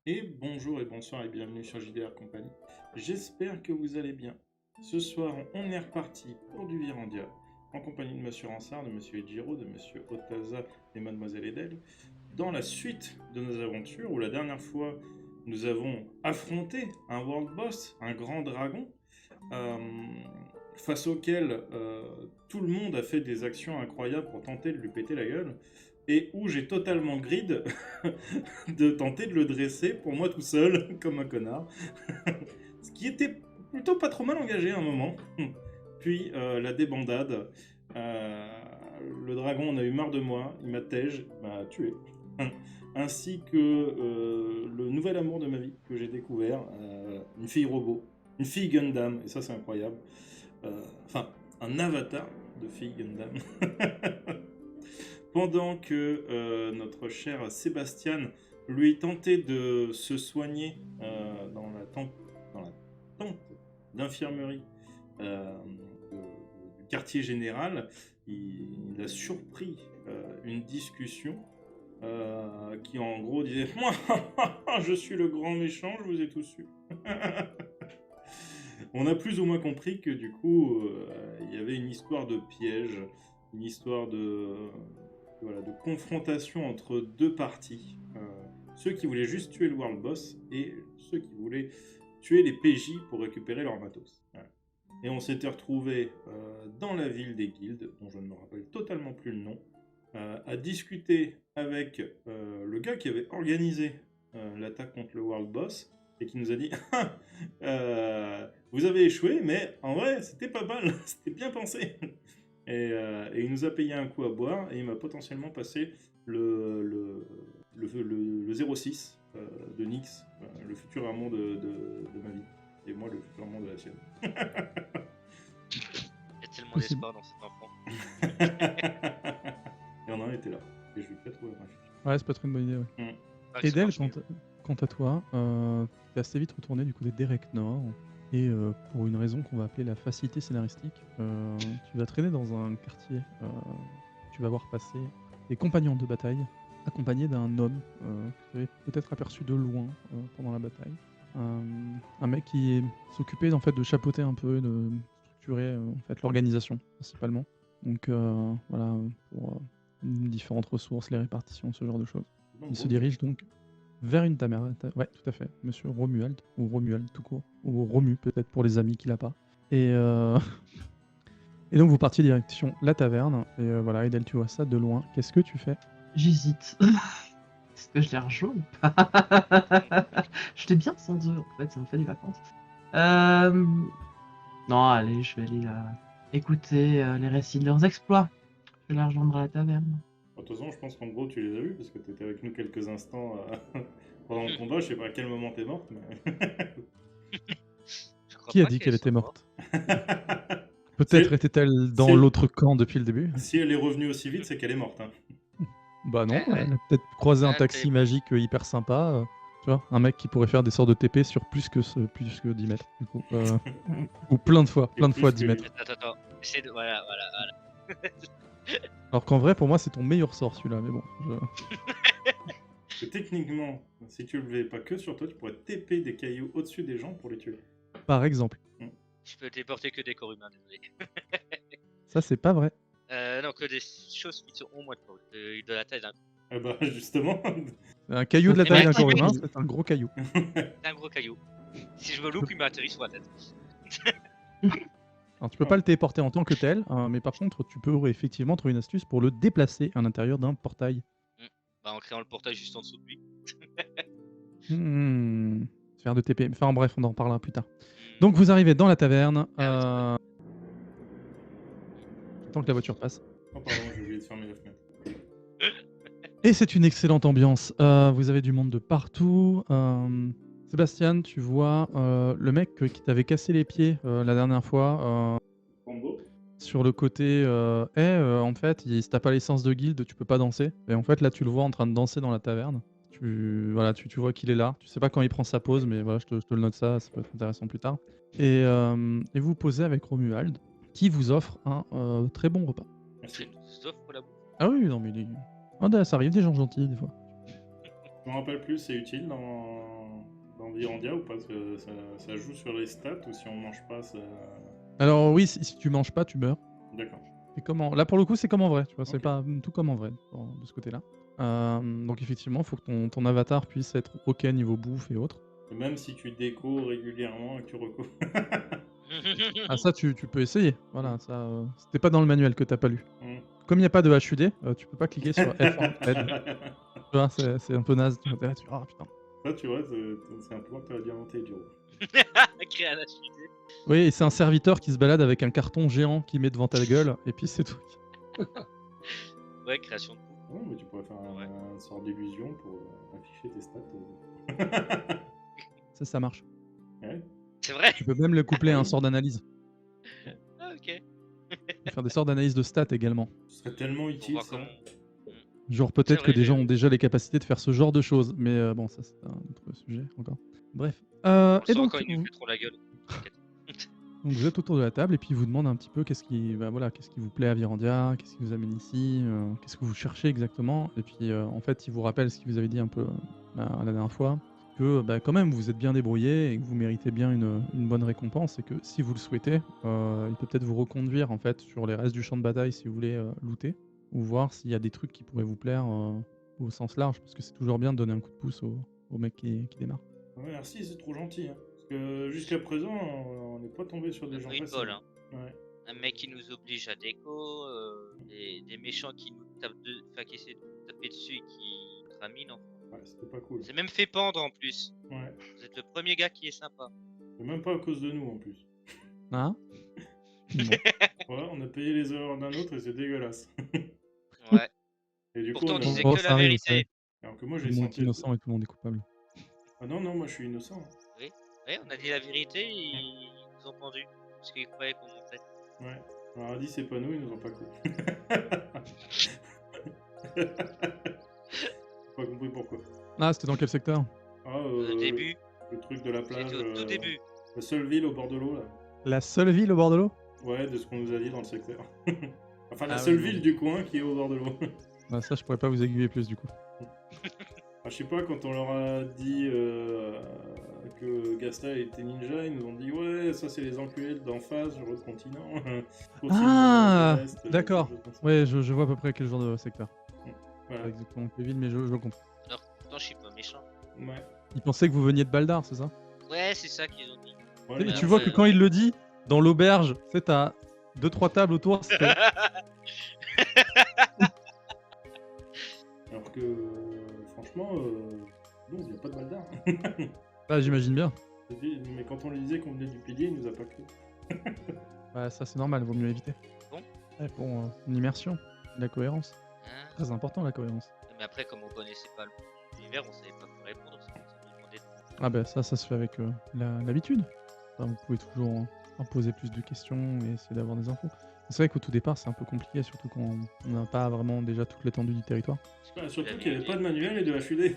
Et bonjour et bonsoir et bienvenue sur JDR Compagnie. J'espère que vous allez bien. Ce soir, on est reparti pour du Virandia, en compagnie de Monsieur Ransard, de Monsieur Ejiro, de Monsieur Otaza et Mademoiselle Edel, dans la suite de nos aventures, où la dernière fois, nous avons affronté un World Boss, un grand dragon, euh, face auquel tout le monde a fait des actions incroyables pour tenter de lui péter la gueule, et où j'ai totalement grid de tenter de le dresser pour moi tout seul, comme un connard. Ce qui était plutôt pas trop mal engagé à un moment. Puis la débandade. Euh, le dragon en a eu marre de moi, il m'a tège, il m'a tué. Ainsi que le nouvel amour de ma vie que j'ai découvert, une fille robot, une fille Gundam, et ça c'est incroyable. Enfin, un avatar de fille Gundam. Pendant que notre cher Sébastien lui tentait de se soigner dans la tente d'infirmerie du quartier général, il a surpris une discussion qui en gros disait moi je suis le grand méchant, je vous ai tous su. On a plus ou moins compris que du coup il y avait une histoire de piège, une histoire de confrontation entre deux parties. Ceux qui voulaient juste tuer le World Boss et ceux qui voulaient tuer les PJ pour récupérer leur matos. Voilà. Et on s'était retrouvés dans la ville des guildes, dont je ne me rappelle totalement plus le nom, à discuter avec le gars qui avait organisé l'attaque contre le World Boss et qui nous a dit vous avez échoué, mais en vrai, c'était pas mal, c'était bien pensé. Et il nous a payé un coup à boire et il m'a potentiellement passé le 06 de Nyx, le futur amant de ma vie. Et moi, le futur amant de la sienne. Il y a tellement Possible. d'espoir dans cet enfant. Et on en était là. Et je vais pas trouver ma fiche. Ouais, c'est pas trop une bonne idée. Ouais. Ah, que ça Edel, marche mieux. quant à toi, t'es assez vite retourné du côté d'Erek Nord. Et pour une raison qu'on va appeler la facilité scénaristique, tu vas traîner dans un quartier. Tu vas voir passer des compagnons de bataille, accompagnés d'un homme que tu avais peut-être aperçu de loin pendant la bataille. Un mec qui s'occupait en fait de chapeauter un peu, de structurer en fait l'organisation principalement. Donc voilà, pour différentes ressources, les répartitions, ce genre de choses. Il se dirige donc vers une taverne. Ouais, tout à fait. Monsieur Romuald, ou Romuald tout court, ou Romu peut-être pour les amis qu'il a pas. Et, et donc vous partiez direction la taverne. Et voilà, Edel, tu vois ça de loin. Qu'est-ce que tu fais? J'hésite. Est-ce que je les rejoins ou pas? Je l'ai bien sans eux, en fait, ça me fait des vacances. Non, allez, je vais aller écouter les récits de leurs exploits. Je vais les rejoindre à la taverne. De toute façon, je pense qu'en gros, tu les as vus parce que tu étais avec nous quelques instants pendant le combat. Je sais pas à quel moment t'es morte, mais. Je crois Qui a pas dit qu'elle était soit morte? Peut-être C'est- était-elle dans c'est- l'autre camp depuis le début? Si elle est revenue aussi vite, c'est qu'elle est morte. Hein. Bah non, Ouais. elle a peut-être croisé un Ah, taxi t'es- magique hyper sympa. Tu vois, un mec qui pourrait faire des sorts de TP sur plus que 10 mètres, du coup. Ou plein de fois Et plus 10 que mètres. lui. Attends. Essaye de... Voilà. Alors qu'en vrai, pour moi, c'est ton meilleur sort celui-là, mais bon. Parce que techniquement, si tu le faisais pas que sur toi, tu pourrais TP des cailloux au-dessus des gens pour les tuer. Par exemple. Je peux téléporter que des corps humains, désolé. Ça, c'est pas vrai. Non, que des choses qui sont au moins de la taille d'un Ah bah justement. Un caillou de la Mais taille d'un mec, corps mec, humain, c'est un gros caillou. gros caillou. Si je me loupe, il m'atterrit sur la tête. Alors, tu peux pas le téléporter en tant que tel, hein, mais par contre, tu peux effectivement trouver une astuce pour le déplacer à l'intérieur d'un portail. Bah, en créant le portail juste en dessous de lui. Faire de TP. Enfin, bref, on en reparlera plus tard. Donc, vous arrivez dans la taverne. Ah, Tant que la voiture passe. Oh pardon, j'ai oublié de fermer la fenêtre. Et c'est une excellente ambiance. Vous avez du monde de partout. Sébastien, tu vois le mec qui t'avait cassé les pieds la dernière fois Combo. sur le côté en fait, si t'as pas l'essence de guilde, tu peux pas danser. Et en fait, là, tu le vois en train de danser dans la taverne. Tu vois qu'il est là. Tu sais pas quand il prend sa pause, mais voilà, je te le note ça peut être intéressant plus tard. Et vous vous posez avec Romuald, qui vous offre un très bon repas. Merci. Sauf pour la bouffe. Ah oui, non, mais ça arrive des gens gentils des fois. Je me rappelle plus, c'est utile dans Virandia ou pas? Parce que ça joue sur les stats ou si on mange pas, ça... Alors oui, si tu manges pas, tu meurs. D'accord. C'est là pour le coup, c'est comme en vrai, tu vois, c'est Ok. pas tout comme en vrai de ce côté-là. Donc effectivement, il faut que ton avatar puisse être ok niveau bouffe et autres. Et même si tu déco régulièrement et que tu recours. Ah ça, tu peux essayer. Voilà, ça, c'était pas dans le manuel que t'as pas lu. Mm. Comme il n'y a pas de HUD, tu peux pas cliquer sur F1 aide. Tu vois, c'est un peu naze. Tu vois, tu ah putain. Ça, tu vois, c'est un pouvoir que tu as dû inventer, Jiro. Créer un HUD. Oui, et c'est un serviteur qui se balade avec un carton géant qu'il met devant ta gueule, et puis c'est tout. Ouais, création de bouffe. Non, mais tu pourrais faire Ouais. un sort d'illusion pour afficher tes stats. Ça marche. Ouais. C'est vrai? Tu peux même le coupler à un sort d'analyse. Ah, ok. Tu peux faire des sorts d'analyse de stats également. Ce serait tellement Pour utile, voir ça. comment. Genre C'est peut-être que vrai, des gens j'ai- ont déjà les capacités de faire ce genre de choses, mais bon, ça c'est un autre sujet encore. Bref. On le Et saura donc, quand ils nous foutront la gueule. donc vous êtes autour de la table et puis ils vous demandent un petit peu qu'est-ce qui vous plaît à Virandia, qu'est-ce qui vous amène ici, qu'est-ce que vous cherchez exactement. Et puis en fait, ils vous rappellent ce qu'ils vous avait dit un peu la dernière fois, que quand même vous êtes bien débrouillé et que vous méritez bien une bonne récompense et que si vous le souhaitez, il peut peut-être vous reconduire en fait sur les restes du champ de bataille si vous voulez looter ou voir s'il y a des trucs qui pourraient vous plaire au sens large, parce que c'est toujours bien de donner un coup de pouce au mec qui démarre. Ouais, merci, c'est trop gentil. Hein. Parce que jusqu'à présent, on n'est pas tombé sur des gens Une faciles. bol, hein. Ouais. Un mec qui nous oblige à déco, des méchants qui nous tapent qui essaient de nous taper dessus et qui nous raminent. Ouais, c'était pas cool. C'est même fait pendre en plus. Ouais. Vous êtes le premier gars qui est sympa. Et même pas à cause de nous en plus. Hein Bon. Ouais, on a payé les erreurs d'un autre et c'est dégueulasse. Ouais. Et du Pourtant, coup, on disait Oh, que ça la arrive, vous savez. vérité. Alors que moi, Tout j'ai le monde est senti. innocent et tout le monde est coupable. Ah non, non, moi je suis innocent. Oui, on a dit la vérité et ils nous ont pendu. Parce qu'ils croyaient qu'on mentait. Ouais. Alors, a dit c'est pas nous, ils nous ont pas cru. Pas compris pourquoi. Ah, c'était dans quel secteur? Ah, Au début, le truc de la plage. c'était au tout début. La seule ville au bord de l'eau, là. La seule ville au bord de l'eau? Ouais, de ce qu'on nous a dit dans le secteur. Enfin, la Ah seule oui, ville bon. du coin qui est au bord de l'eau. Bah, ça, je pourrais pas vous aiguiller plus du coup. Ah, je sais pas, quand on leur a dit que Gasta était ninja, ils nous ont dit ouais, ça c'est les enculés d'en face, sur l'autre continent. Ah, Continent de l'Est, d'accord. quelque chose comme ça. Ouais, je vois à peu près quel genre de secteur. Voilà. Pas exactement quelle ville, mais je le comprends. Alors, pourtant, je suis pas méchant. Ouais. Ils pensaient que vous veniez de Baldar, c'est ça? Ouais, c'est ça qu'ils ont dit. Voilà. Et tu vois que quand il le dit, dans l'auberge, tu sais, t'as 2-3 tables autour. c'est- Alors que, franchement, non, il n'y a pas de Baldar. Bah, j'imagine bien. Mais quand on lui disait qu'on venait du pilier, il nous a pas cru. Bah, ça, c'est normal, vaut mieux éviter. Bon. Ouais, pour une immersion, la cohérence. Hein. Très important, la cohérence. Mais après, comme on connaissait pas l'univers, on savait pas quoi répondre. C'est pour ça qu'on demandait. Ah bah ça se fait avec l'habitude. Enfin, vous pouvez toujours poser plus de questions et essayer d'avoir des infos. C'est vrai qu'au tout départ, c'est un peu compliqué, surtout quand on n'a pas vraiment déjà toute l'étendue du territoire. Ouais, surtout qu'il n'y avait pas de manuel et de HUD.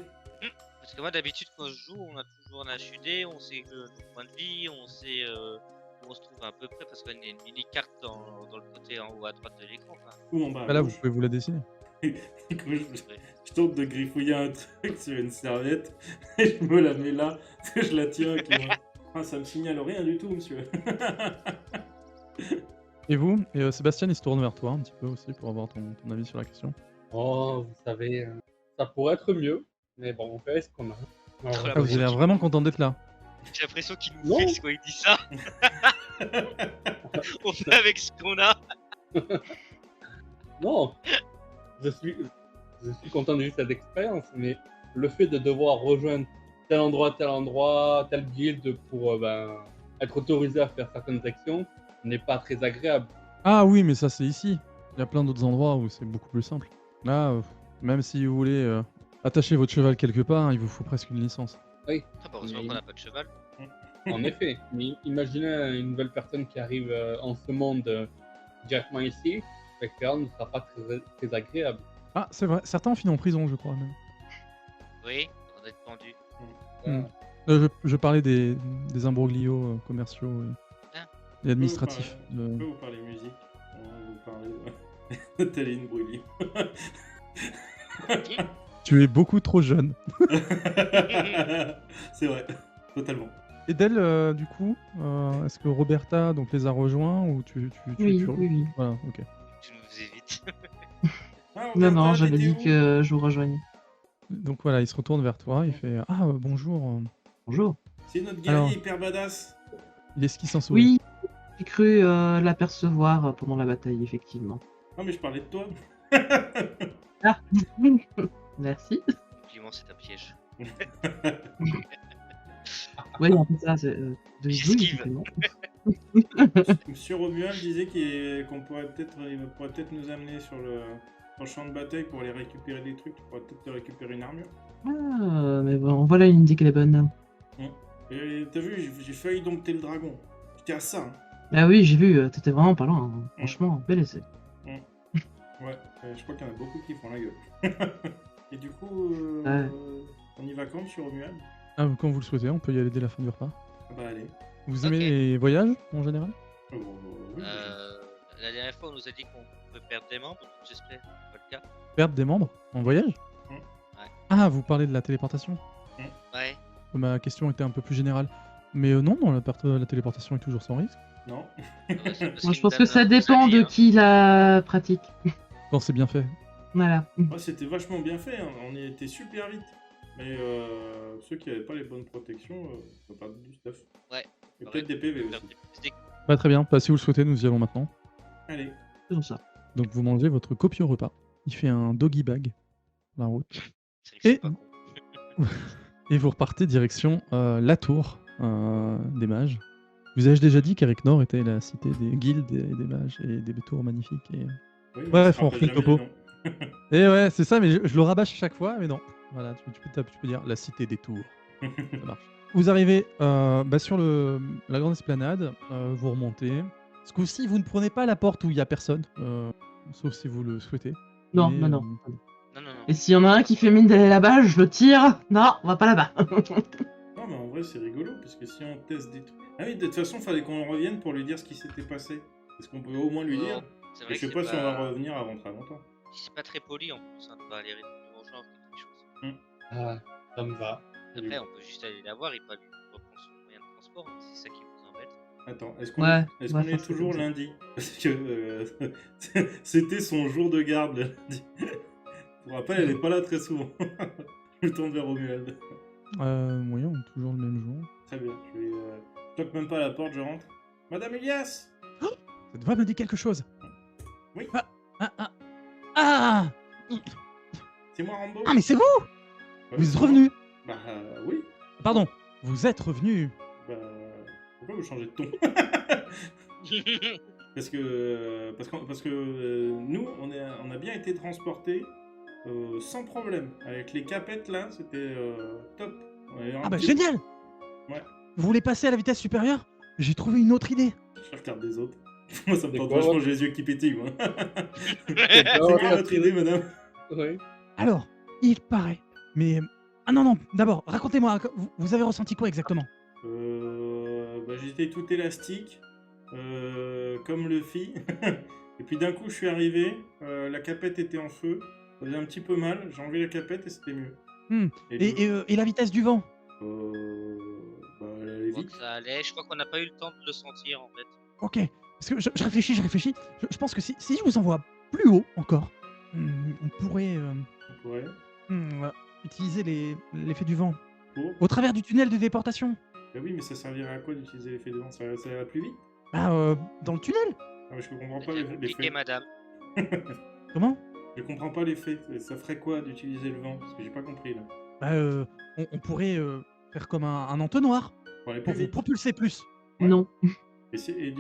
Parce que moi, d'habitude, quand je joue, on a toujours un HUD, on sait nos points de vie, on sait où on se trouve à peu près, parce qu'on a une mini-carte dans le côté en haut à droite de l'écran. Enfin, Ou en bas. à Bah là, vous gauche. pouvez vous la dessiner. Du coup, je tente de griffouiller un truc sur une serviette et je me la mets là, je la tiens avec les mains. Ah, ça me signale rien du tout, monsieur. Et vous? Et Sébastien, il se tourne vers toi un petit peu aussi pour avoir ton avis sur la question. Oh, vous savez, ça pourrait être mieux, mais bon, on fait ce qu'on a. Alors, Ah, Ah, vous avez l'air vraiment content d'être là. j'ai l'impression qu'il nous Non. fixe quand il dit ça. On fait avec ce qu'on a. non, je suis content de vivre cette expérience, mais le fait de devoir rejoindre tel endroit, telle guilde pour être autorisé à faire certaines actions n'est pas très agréable. Ah oui, mais ça, c'est ici. Il y a plein d'autres endroits où c'est beaucoup plus simple. Là, même si vous voulez attacher votre cheval quelque part, il vous faut presque une licence. Ah, bah, heureusement qu'on n'a pas de cheval. En effet, mais imaginez une nouvelle personne qui arrive en ce monde directement ici, l'expérience ne sera pas très agréable. Ah, c'est vrai. Certains ont fini en prison, je crois même. Oui, on est pendu. Je parlais des imbroglios commerciaux Ah. et administratifs. Je peux vous parler musique. Vous parler de Taline Brûlis. Tu es beaucoup trop jeune. C'est vrai, totalement. Et d'elle, du coup, est-ce que Roberta donc, les a rejoints ou tu... Oui, oui, oui. Voilà, ok. Tu nous évites. Ah, Non, non, Roberta, j'avais t'étais dit où que je vous rejoignais. Donc voilà, il se retourne vers toi, il fait « Ah, bonjour. Bonjour. C'est notre guerrier Alors. hyper badass. » Il esquisse un sourire. Oui, j'ai cru l'apercevoir pendant la bataille, effectivement. Non, mais je parlais de toi. Ah, merci. Effectivement, c'est un piège. Oui, en fait, ça, c'est de J'esquive. effectivement. Monsieur Romuald disait qu'on pourrait peut-être, il pourrait peut-être nous amener sur le champ de bataille pour aller récupérer des trucs. Tu pourrais peut-être te récupérer une armure. Ah, mais bon, voilà une idée qu'elle est bonne. Et t'as vu, j'ai failli dompter le dragon. J'étais à ça. Hein. Ah oui, j'ai vu, t'étais vraiment pas loin. Hein. Franchement, bel essai. Ouais, je crois qu'il y en a beaucoup qui font la gueule. Et du coup, Ouais. on y va quand, monsieur Romuald? Ah, quand vous le souhaitez, on peut y aller dès la fin du repas. Ah bah allez. Vous aimez Ok. les voyages, en général? Oh, oui, La dernière fois, on nous a dit qu'on pouvait perdre des membres, donc j'espère que c'est pas le cas. Perdre des membres en voyage? Ouais. Ah, vous parlez de la téléportation? Ouais. Ma question était un peu plus générale. Mais non, la téléportation est toujours sans risque. Non. Moi, je pense que ça dépend de qui la pratique. Quand c'est bien fait. Voilà. Ouais, c'était vachement bien fait, hein. On y était super vite. Mais ceux qui n'avaient pas les bonnes protections, ont perdu du stuff. Ouais. Et peut-être des PV aussi. Bah, très bien, si vous le souhaitez, nous y allons maintenant. Allez. C'est ça. Donc vous mangez votre copieux repas. Il fait un doggy bag, la route. C'est vrai que Et- c'est pas con. Et vous repartez direction la tour des mages. Vous ai-je déjà dit qu'Eric Nord était la cité des guildes et des mages et des tours magnifiques et... Oui, mais Ouais, on se faut en rappelle refaire le jamais topo. des noms. Et ouais, c'est ça, mais je le rabâche à chaque fois, mais non. Voilà, tu peux dire la cité des tours. Ça marche. Vous arrivez sur la grande esplanade, vous remontez. Ce coup-ci, vous ne prenez pas la porte où il n'y a personne, sauf si vous le souhaitez. Non, Mais, non, non. Non, non, non. Et s'il y en a un qui fait mine d'aller là-bas, je le tire. Non, on va pas là-bas. Non, mais en vrai, c'est rigolo, parce que si on teste des trucs... Ah oui, de toute façon, il fallait qu'on revienne pour lui dire ce qui s'était passé. Est-ce qu'on peut au moins lui dire? C'est Et vrai je que sais c'est pas si on va revenir avant très longtemps. c'est pas très poli en plus, hein, de pas aller répondre aux gens quelque chose. Ah, ça me va. Après, on peut juste aller la voir et pas lui reprendre son moyen de transport, hein, c'est ça qui vous embête. Attends, est-ce qu'on Ouais, est, on va qu'on faire est ça toujours comme ça. lundi? Parce que c'était son jour de garde le lundi. Pour rappel, elle est pas là très souvent. Je me tourne vers Romuald. Oui, on est toujours le même jour. Très bien, je toque même pas à la porte, je rentre. Madame Elias! Cette voix me dit quelque chose. Oui. Ah C'est moi Rambo? Ah, mais c'est vous! Ouais, Vous c'est êtes moi. revenu! Bah oui. Pardon, vous êtes revenu! Bah... Pourquoi vous changez de ton? Parce que nous, on a bien été transportés sans problème. Avec les capettes là, c'était top. Ah bah génial! Ouais. Vous voulez passer à la vitesse supérieure? J'ai trouvé une autre idée. Je regarde des autres. Moi, ça me C'est tente quoi, vachement, votre- j'ai les yeux qui pétillent, moi. C'est C'est quoi votre idée, madame? Oui. Alors, il paraît. Mais... Ah non, d'abord, racontez-moi, vous avez ressenti quoi exactement? J'étais tout élastique, comme Luffy. Et puis d'un coup, je suis arrivé, la capette était en feu, ça faisait un petit peu mal, j'ai enlevé la capette et c'était mieux. Et la vitesse du vent? Elle allait Je crois vite. que ça allait, je crois qu'on n'a pas eu le temps de le sentir en fait. Ok, parce que je réfléchis. Je pense que si je vous envoie plus haut encore, on pourrait On pourrait. utiliser l'effet du vent. Pour. Au travers du tunnel de déportation. Bah oui, mais ça servirait à quoi d'utiliser l'effet de vent? Ça irait plus vite? Bah, dans le tunnel? Ah, mais je comprends pas C'est compliqué, l'effet. madame. Comment? Je comprends pas l'effet. Ça ferait quoi d'utiliser le vent? Parce que j'ai pas compris là. Bah, on pourrait faire comme un entonnoir Pour aller plus pour vous vite. propulser plus. Ouais. Non.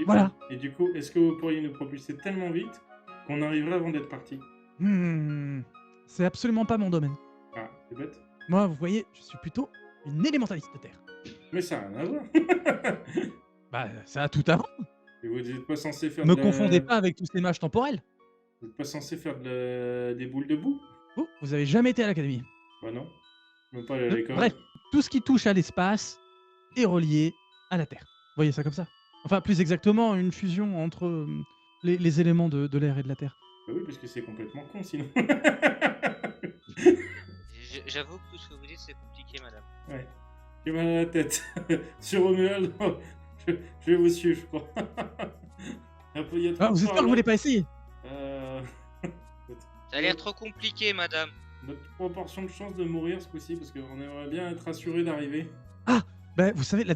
Voilà. Et du coup, est-ce que vous pourriez nous propulser tellement vite qu'on arriverait avant d'être parti? C'est absolument pas mon domaine. Ah, c'est bête. Moi, vous voyez, je suis plutôt une élémentaliste de terre. Mais ça n'a rien à voir. Bah, ça a tout à voir. Et vous n'êtes pas censé faire Me de la- confondez pas avec tous ces mages temporels. Vous n'êtes pas censé faire des boules de boue? Vous avez jamais été à l'académie. Bah non. Même pas aller à l'école. Bref, tout ce qui touche à l'espace est relié à la Terre. Vous voyez ça comme ça? Enfin, plus exactement, une fusion entre les éléments de l'air et de la Terre. Bah oui, parce que c'est complètement con sinon. J'avoue que tout ce que vous dites, c'est compliqué, madame. Ouais. J'ai mal à la tête. Sur Romuald, je vais vous suivre, je crois. Il y a trop Ah, de vous êtes sûr que vous voulez pas essayer? Euh, Ça a l'air trop compliqué, madame. Notre proportion de chance de mourir ce coup-ci, parce qu'on aimerait bien être assuré d'arriver. Ah, ben vous savez, la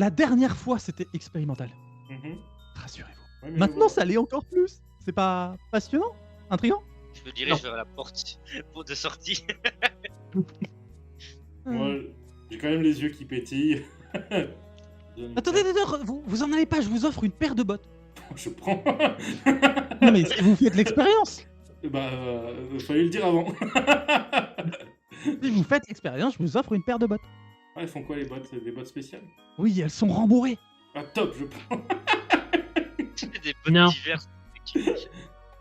dernière fois, c'était expérimental. Mhm. Rassurez-vous. Ouais, mais Maintenant, ça l'est encore plus. C'est pas passionnant? Intriguant? Je me dirige vers la porte pour de sortie. Moi, j'ai quand même les yeux qui pétillent. Attendez, vous en avez pas, je vous offre une paire de bottes. Je prends. Non mais vous faites l'expérience. Bah, fallait le dire avant. Si vous faites l'expérience, je vous offre une paire de bottes. Ah, elles font quoi les bottes? Des bottes spéciales? Oui, elles sont rembourrées. Ah, top, je prends. Des bottes Non. diverses.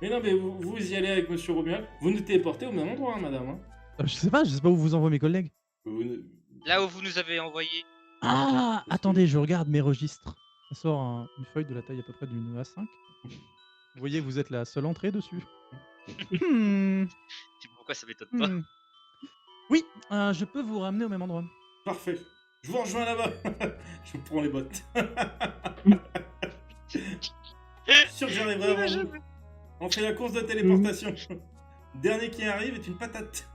Mais non, mais vous y allez avec Monsieur Romuald. Vous nous téléportez au même endroit, hein, madame. Hein. Je sais pas où vous envoie mes collègues. Là où vous nous avez envoyé. Ah, attendez, je regarde mes registres. Ça sort une feuille de la taille à peu près d'une A5. Vous voyez, vous êtes la seule entrée dessus. Hmm, C'est pourquoi ça m'étonne pas. hmm. Oui, je peux vous ramener au même endroit. Parfait. Je vous rejoins là-bas. Je prends les bottes. Je suis sûr que j'arriverai avant vous. On fait la course de téléportation. Dernier qui arrive est une patate.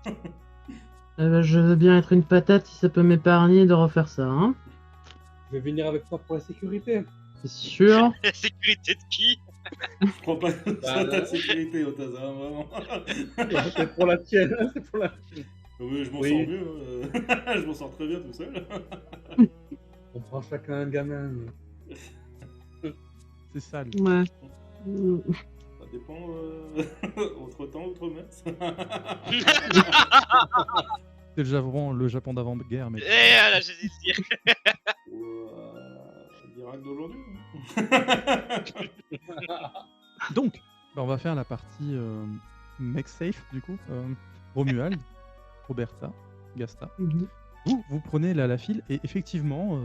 Je veux bien être une patate si ça peut m'épargner de refaire ça, hein. Je vais venir avec toi pour la sécurité. C'est sûr. La sécurité de qui? Je crois pas que ça Bah, ta non. sécurité, Otaza, vraiment. C'est pour la tienne, c'est pour la tienne. Oui, je m'en Oui. sors mieux. Je m'en sors très bien tout seul. On prend chacun un gamin. C'est sale. Ouais. Ça dépend. Autre temps, autre messe. C'est le Japon d'avant-guerre, mais... Eh là, je désire. Direct d'aujourd'hui. Donc, bah, on va faire la partie make safe, du coup. Romuald, Roberta, Gasta. Vous prenez la file, et effectivement,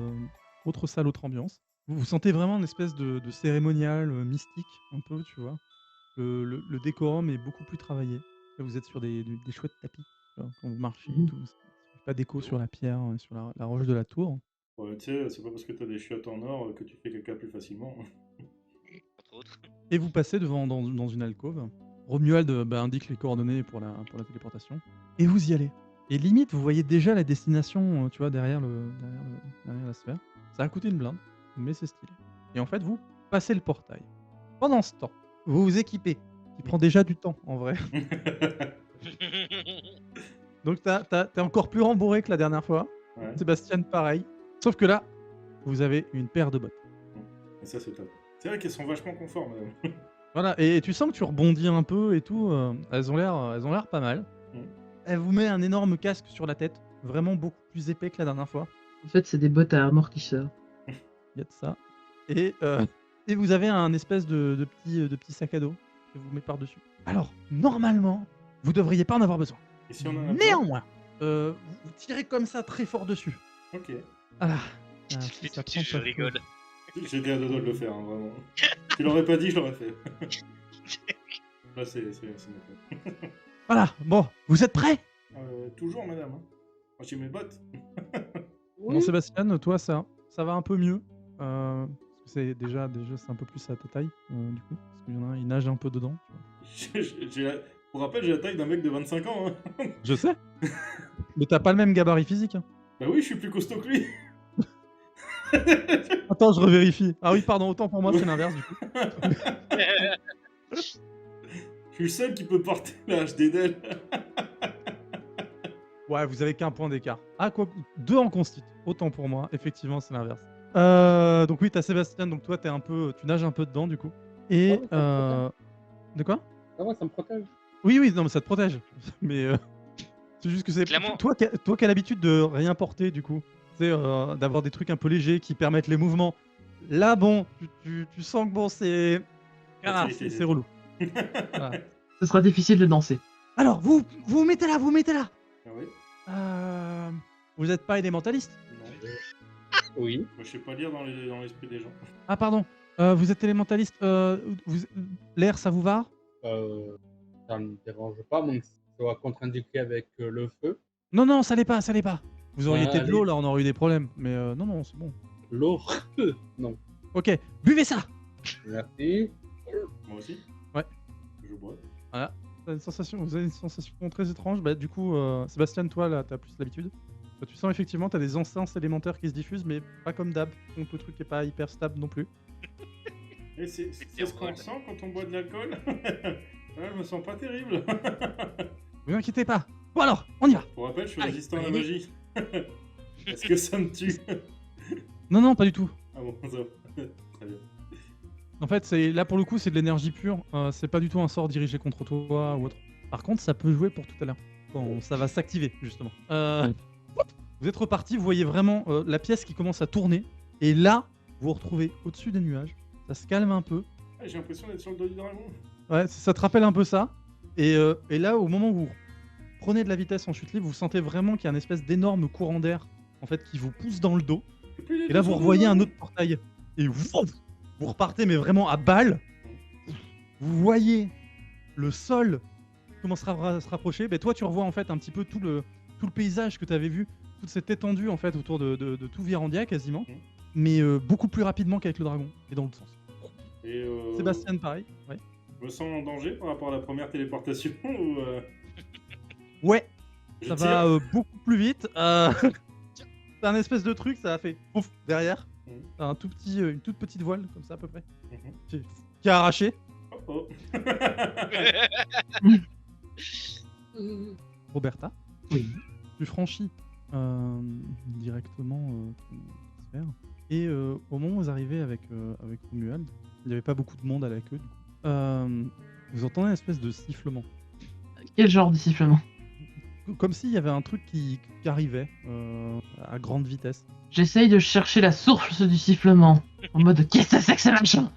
autre salle, autre ambiance. Vous sentez vraiment une espèce de cérémonial mystique, un peu, tu vois. Le décorum est beaucoup plus travaillé. Là, vous êtes sur des chouettes tapis, tu vois, quand vous marchez et tout. Pas d'écho sur la pierre, sur la roche de la tour. Ouais, tu sais, c'est pas parce que t'as des chiottes en or que tu fais caca plus facilement. Entre autres. Et vous passez dans une alcôve. Romuald indique les coordonnées pour la téléportation. Et vous y allez. Et limite, vous voyez déjà la destination, tu vois, derrière la sphère. Ça a coûté une blinde, mais c'est stylé. Et en fait, vous passez le portail. Pendant ce temps, vous vous équipez, qui prend déjà du temps, en vrai. Donc t'es encore plus rembourré que la dernière fois. Ouais. Sébastien, pareil. Sauf que là, vous avez une paire de bottes. Et ça, c'est top. C'est vrai qu'elles sont vachement confort, madame. Voilà, et tu sens que tu rebondis un peu et tout. Elles ont l'air pas mal. Elle vous met un énorme casque sur la tête, vraiment beaucoup plus épais que la dernière fois. En fait, c'est des bottes à amortisseur. Il y a de ça. Et vous avez un espèce de petit sac à dos que vous mettez par-dessus. Alors, normalement, vous devriez pas en avoir besoin. Et si on en a Néanmoins, vous tirez comme ça très fort dessus. pas Ok. Voilà. Je Si fais ça tout de suite, prend, je ça rigole. J'étais à deux doigts de le faire, hein, vraiment. Tu l'aurais pas dit, je l'aurais fait. Là, c'est méthode. Voilà, bon, vous êtes prêts? Toujours, madame. Hein. Moi, j'ai mes bottes. Bon, Sébastien, toi, ça va un peu mieux. Parce que c'est déjà c'est un peu plus à ta taille, du coup. Parce qu'il y en a un, il nage un peu dedans. Tu vois. Pour rappel, j'ai la taille d'un mec de 25 ans. Hein. Je sais. Mais t'as pas le même gabarit physique. Hein. Bah oui, je suis plus costaud que lui. Attends, je revérifie. Ah oui, pardon, autant pour moi, c'est l'inverse, du coup. Je suis le seul qui peut porter la HD d'elle. Ouais, vous avez qu'un point d'écart. Ah, quoi, 2 en constit. Autant pour moi, effectivement, c'est l'inverse. Donc oui, t'as Sébastien, donc toi, tu nages un peu dedans, du coup. Et... De quoi? Ah ouais, ça me protège. Oui, non, mais ça te protège. Mais c'est juste que c'est... Clairement. Toi qui as l'habitude de rien porter, du coup. Tu sais, d'avoir des trucs un peu légers qui permettent les mouvements. Là, bon, tu sens que bon, c'est... Ah, c'est relou. Voilà. Ce sera difficile de danser. Alors, vous mettez là, Ah oui. Vous n'êtes pas élémentaliste? Non. Oui. Moi, je sais pas lire dans l'esprit des gens. Ah, pardon. Vous êtes élémentaliste. L'air, ça vous va? Ça ne me dérange pas, même si ça va contre-indiquer avec le feu. Non, non, ça l'est pas, ça l'est pas. Vous auriez été de allez. l'eau, là, on aurait eu des problèmes. Mais non, non, c'est bon. L'eau. Non. Ok, buvez ça. Merci. Moi aussi. Ouais. Je bois. Vous avez une sensation très étrange. Bah, du coup, Sébastien, toi, là, t'as plus l'habitude. Tu sens effectivement, t'as des essences élémentaires qui se diffusent, mais pas comme d'hab. Donc le truc est pas hyper stable non plus. Et c'est ce qu'on ressent quand on boit de l'alcool. Ouais, je me sens pas terrible. Vous inquiétez pas. Bon alors, on y va. Pour rappel, je suis Allez, résistant à la allez. magie. Est-ce que ça me tue? Non, non, pas du tout. Ah bon, ça va. Très bien. En fait, c'est là pour le coup, c'est de l'énergie pure. C'est pas du tout un sort dirigé contre toi ou autre. Par contre, ça peut jouer pour tout à l'heure. Bon, ça va s'activer justement. Vous êtes reparti, vous voyez vraiment la pièce qui commence à tourner. Et là, vous vous retrouvez au-dessus des nuages. Ça se calme un peu. Ah, j'ai l'impression d'être sur le dos du dragon. Ouais, ça te rappelle un peu ça. Et là, au moment où vous prenez de la vitesse en chute libre, vous sentez vraiment qu'il y a une espèce d'énorme courant d'air en fait qui vous pousse dans le dos. Et là, vous revoyez un autre portail. Et vous repartez, mais vraiment à balle. Vous voyez le sol commence à se rapprocher. Mais toi, tu revois en fait un petit peu tout le paysage que tu avais vu, toute cette étendue en fait autour de tout Virandia quasiment, mais beaucoup plus rapidement qu'avec le dragon et dans l'autre sens. Et Sébastien, pareil. Ouais. Je me sens en danger par rapport à la première téléportation ou Ouais, je ça tire va beaucoup plus vite. C'est un espèce de truc, ça a fait pouf derrière. T'as une toute petite voile comme ça à peu près, qui a arraché. Oh. Roberta, Oui. tu franchis directement ton sphère. Et au moment où vous arrivez avec Romuald, il n'y avait pas beaucoup de monde à la queue. Du coup. Vous entendez une espèce de sifflement. Quel genre de sifflement? Comme s'il y avait un truc qui arrivait à grande vitesse. J'essaye de chercher la source du sifflement. En mode, qu'est-ce que c'est que ce machin?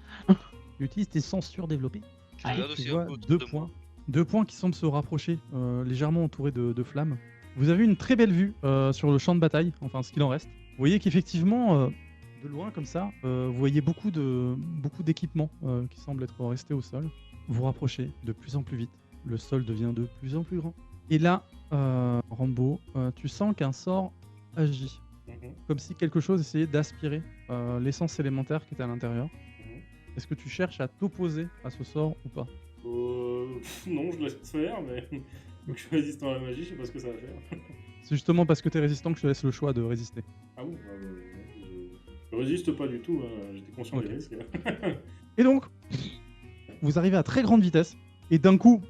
Tu utilises tes sens surdéveloppés. Je regarde Tu aussi vois un peu autour deux de points. moi. 2 points qui semblent se rapprocher, légèrement entourés de flammes. Vous avez une très belle vue sur le champ de bataille, enfin ce qu'il en reste. Vous voyez qu'effectivement, de loin comme ça, vous voyez beaucoup d'équipements qui semblent être restés au sol. Vous rapprochez de plus en plus vite. Le sol devient de plus en plus grand. Et là, Rambo, tu sens qu'un sort agit. Comme si quelque chose essayait d'aspirer l'essence élémentaire qui était à l'intérieur. Est-ce que tu cherches à t'opposer à ce sort ou pas? Non, je laisse faire, mais vu que je suis résistant à la magie, je sais pas ce que ça va faire. C'est justement parce que t'es résistant que je te laisse le choix de résister. Ah bon je résiste pas du tout, j'étais conscient des Ok. risques. Et donc, vous arrivez à très grande vitesse, et d'un coup,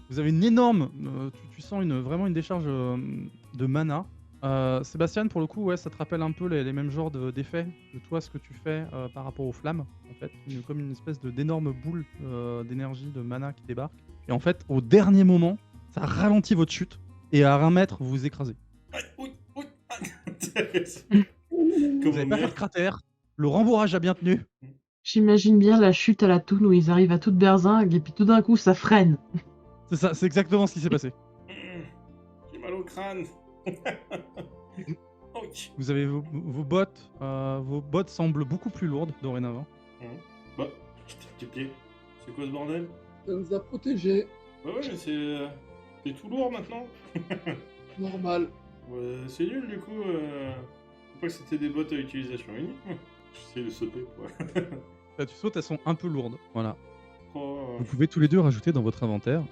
vous avez une énorme... tu sens vraiment une décharge de mana. Sébastien, pour le coup, ouais, ça te rappelle un peu les mêmes genres d'effets de toi, ce que tu fais par rapport aux flammes, en fait. Comme une espèce d'énorme boule d'énergie, de mana qui débarque. Et en fait, au dernier moment, ça ralentit votre chute, et à 1 mètre, vous vous écrasez. Oui. Vous n'avez pas fait de cratère, le rembourrage a bien tenu. J'imagine bien la chute à la toune où ils arrivent à toute berzingue et puis tout d'un coup ça freine. C'est ça, c'est exactement ce qui s'est passé. J'ai mal au crâne. Vous avez vos bottes semblent beaucoup plus lourdes dorénavant. Bah, du pied. C'est quoi ce bordel? Ça nous a protégés. Bah ouais, mais c'est tout lourd maintenant. Normal. Ouais, c'est nul du coup. Je sais pas que c'était des bottes à utilisation unique. J'essaie de sauter quoi. Là, tu sautes, elles sont un peu lourdes. Voilà. Oh. Vous pouvez tous les deux rajouter dans votre inventaire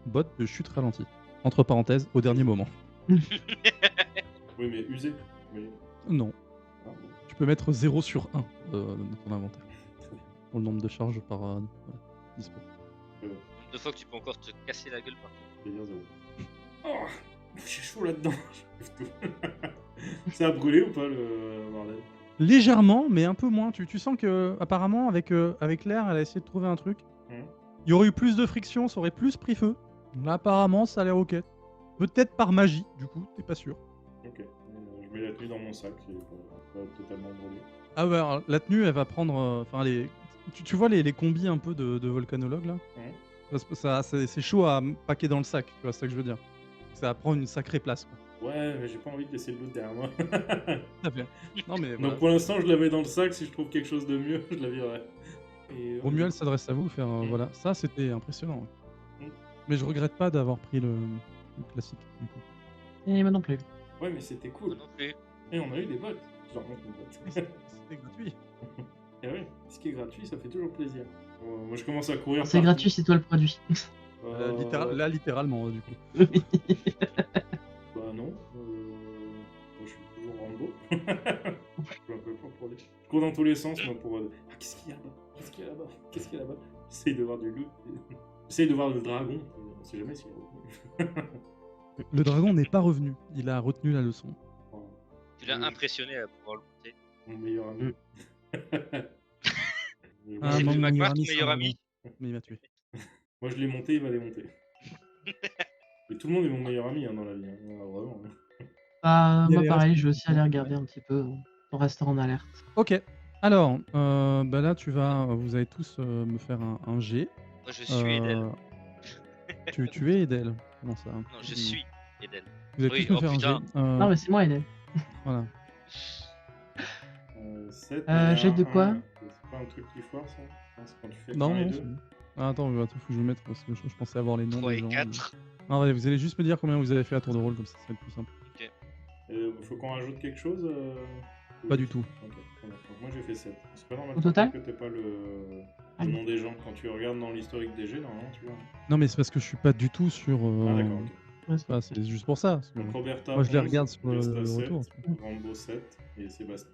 bottes de chute ralentie. Entre parenthèses, au dernier moment. Oui, mais usé. Oui. Non. Ah, bon. Tu peux mettre 0 sur 1 dans ton inventaire. Pour le nombre de charges par dispo. Nombre de fois que tu peux encore te casser la gueule par contre. Je vais dire 0. Oh, j'ai chaud là-dedans. Ça a brûlé ou pas le bordel? Légèrement, mais un peu moins. Tu sens que, apparemment, avec l'air, elle a essayé de trouver un truc. Il y aurait eu plus de friction, ça aurait plus pris feu. Là, apparemment, ça a l'air ok. Peut-être par magie, du coup, t'es pas sûr. Ok. Je mets la tenue dans mon sac, c'est pas totalement brûlé. Ah ouais, alors, la tenue, elle va prendre... Enfin, tu vois les combis un peu de volcanologue, là c'est chaud à paquer dans le sac, tu vois, c'est ça que je veux dire. Ça va prendre une sacrée place, quoi. Ouais, mais j'ai pas envie de laisser le loot derrière moi. Tout à fait. Non, mais Donc voilà. pour l'instant, je la mets dans le sac. Si je trouve quelque chose de mieux, je la virerai. Et, Romuald s'adresse à vous, faire voilà, ça c'était impressionnant. Ouais. Mais je regrette pas d'avoir pris le classique. Du coup. Et moi non plus. Ouais, mais c'était Moi cool. non plus. Et on a eu des bots. Je leur montre mes Oui, bots. c'était gratuit. Et oui, ce qui est gratuit, ça fait toujours plaisir. Bon, moi, je commence à courir C'est partout. gratuit, c'est toi le produit. Là, littéralement, du coup. Bah non. Moi, je suis toujours Rambo. Je suis un peu pas pour les... Je cours dans tous les sens, moi, pour... Ah, qu'est-ce qu'il y a là-bas? Qu'est-ce qu'il y a là-bas? Qu'est-ce qu'il y a là-bas? J'essaye de voir du loot. J'essaye de voir le dragon. On sait jamais s'il est revenu. Le dragon n'est pas revenu. Il a retenu la leçon. Oh, Tu l'as Oui. impressionné à pouvoir le monter. mon meilleur ami. Mais moi, Ah, J'ai je vu l'ai- mon Magmar, meilleur ton ami, c'est meilleur un ami. dragon. Mais il m'a tué. moi, je l'ai monté, il va les monter. Mais tout le monde est mon meilleur ami hein, dans la vie. Hein. Ah, vraiment. Bah, Il y a moi les pareil, restes je vais aussi aller regarder un petit peu pour rester en alerte. Ok. Alors, bah là, vous allez tous me faire un G. Moi, je suis Edel. Tu es Edel. Comment ça? Non, je suis Edel. Vous allez Oui, tous me oh faire un G. putain. Non, mais c'est moi, Eden. Voilà. 7, Jet de quoi? C'est pas un truc qui foire, ça? Non, c'est quand tu fais Non, 1 et non. 2. c'est bon. Ah, attends, faut que je le mette parce que je pensais avoir les noms 3 des et gens. 4. Non, allez, vous allez juste me dire combien vous avez fait à tour de rôle, comme ça serait le plus simple. Faut qu'on rajoute quelque chose Pas du tout. Ok, très bien. Donc moi j'ai fait 7. C'est pas normal Au total que t'aies pas le Allez. nom des gens. Quand tu regardes dans l'historique des G, normalement tu vois. Non, mais c'est parce que je suis pas du tout sur. Ah d'accord, ok. Ouais, c'est- Ah, c'est juste pour ça. parce que Donc Roberta, moi, je les 11, regarde sur le Vesta, 7, retour. Rambo 7 et Sébastien.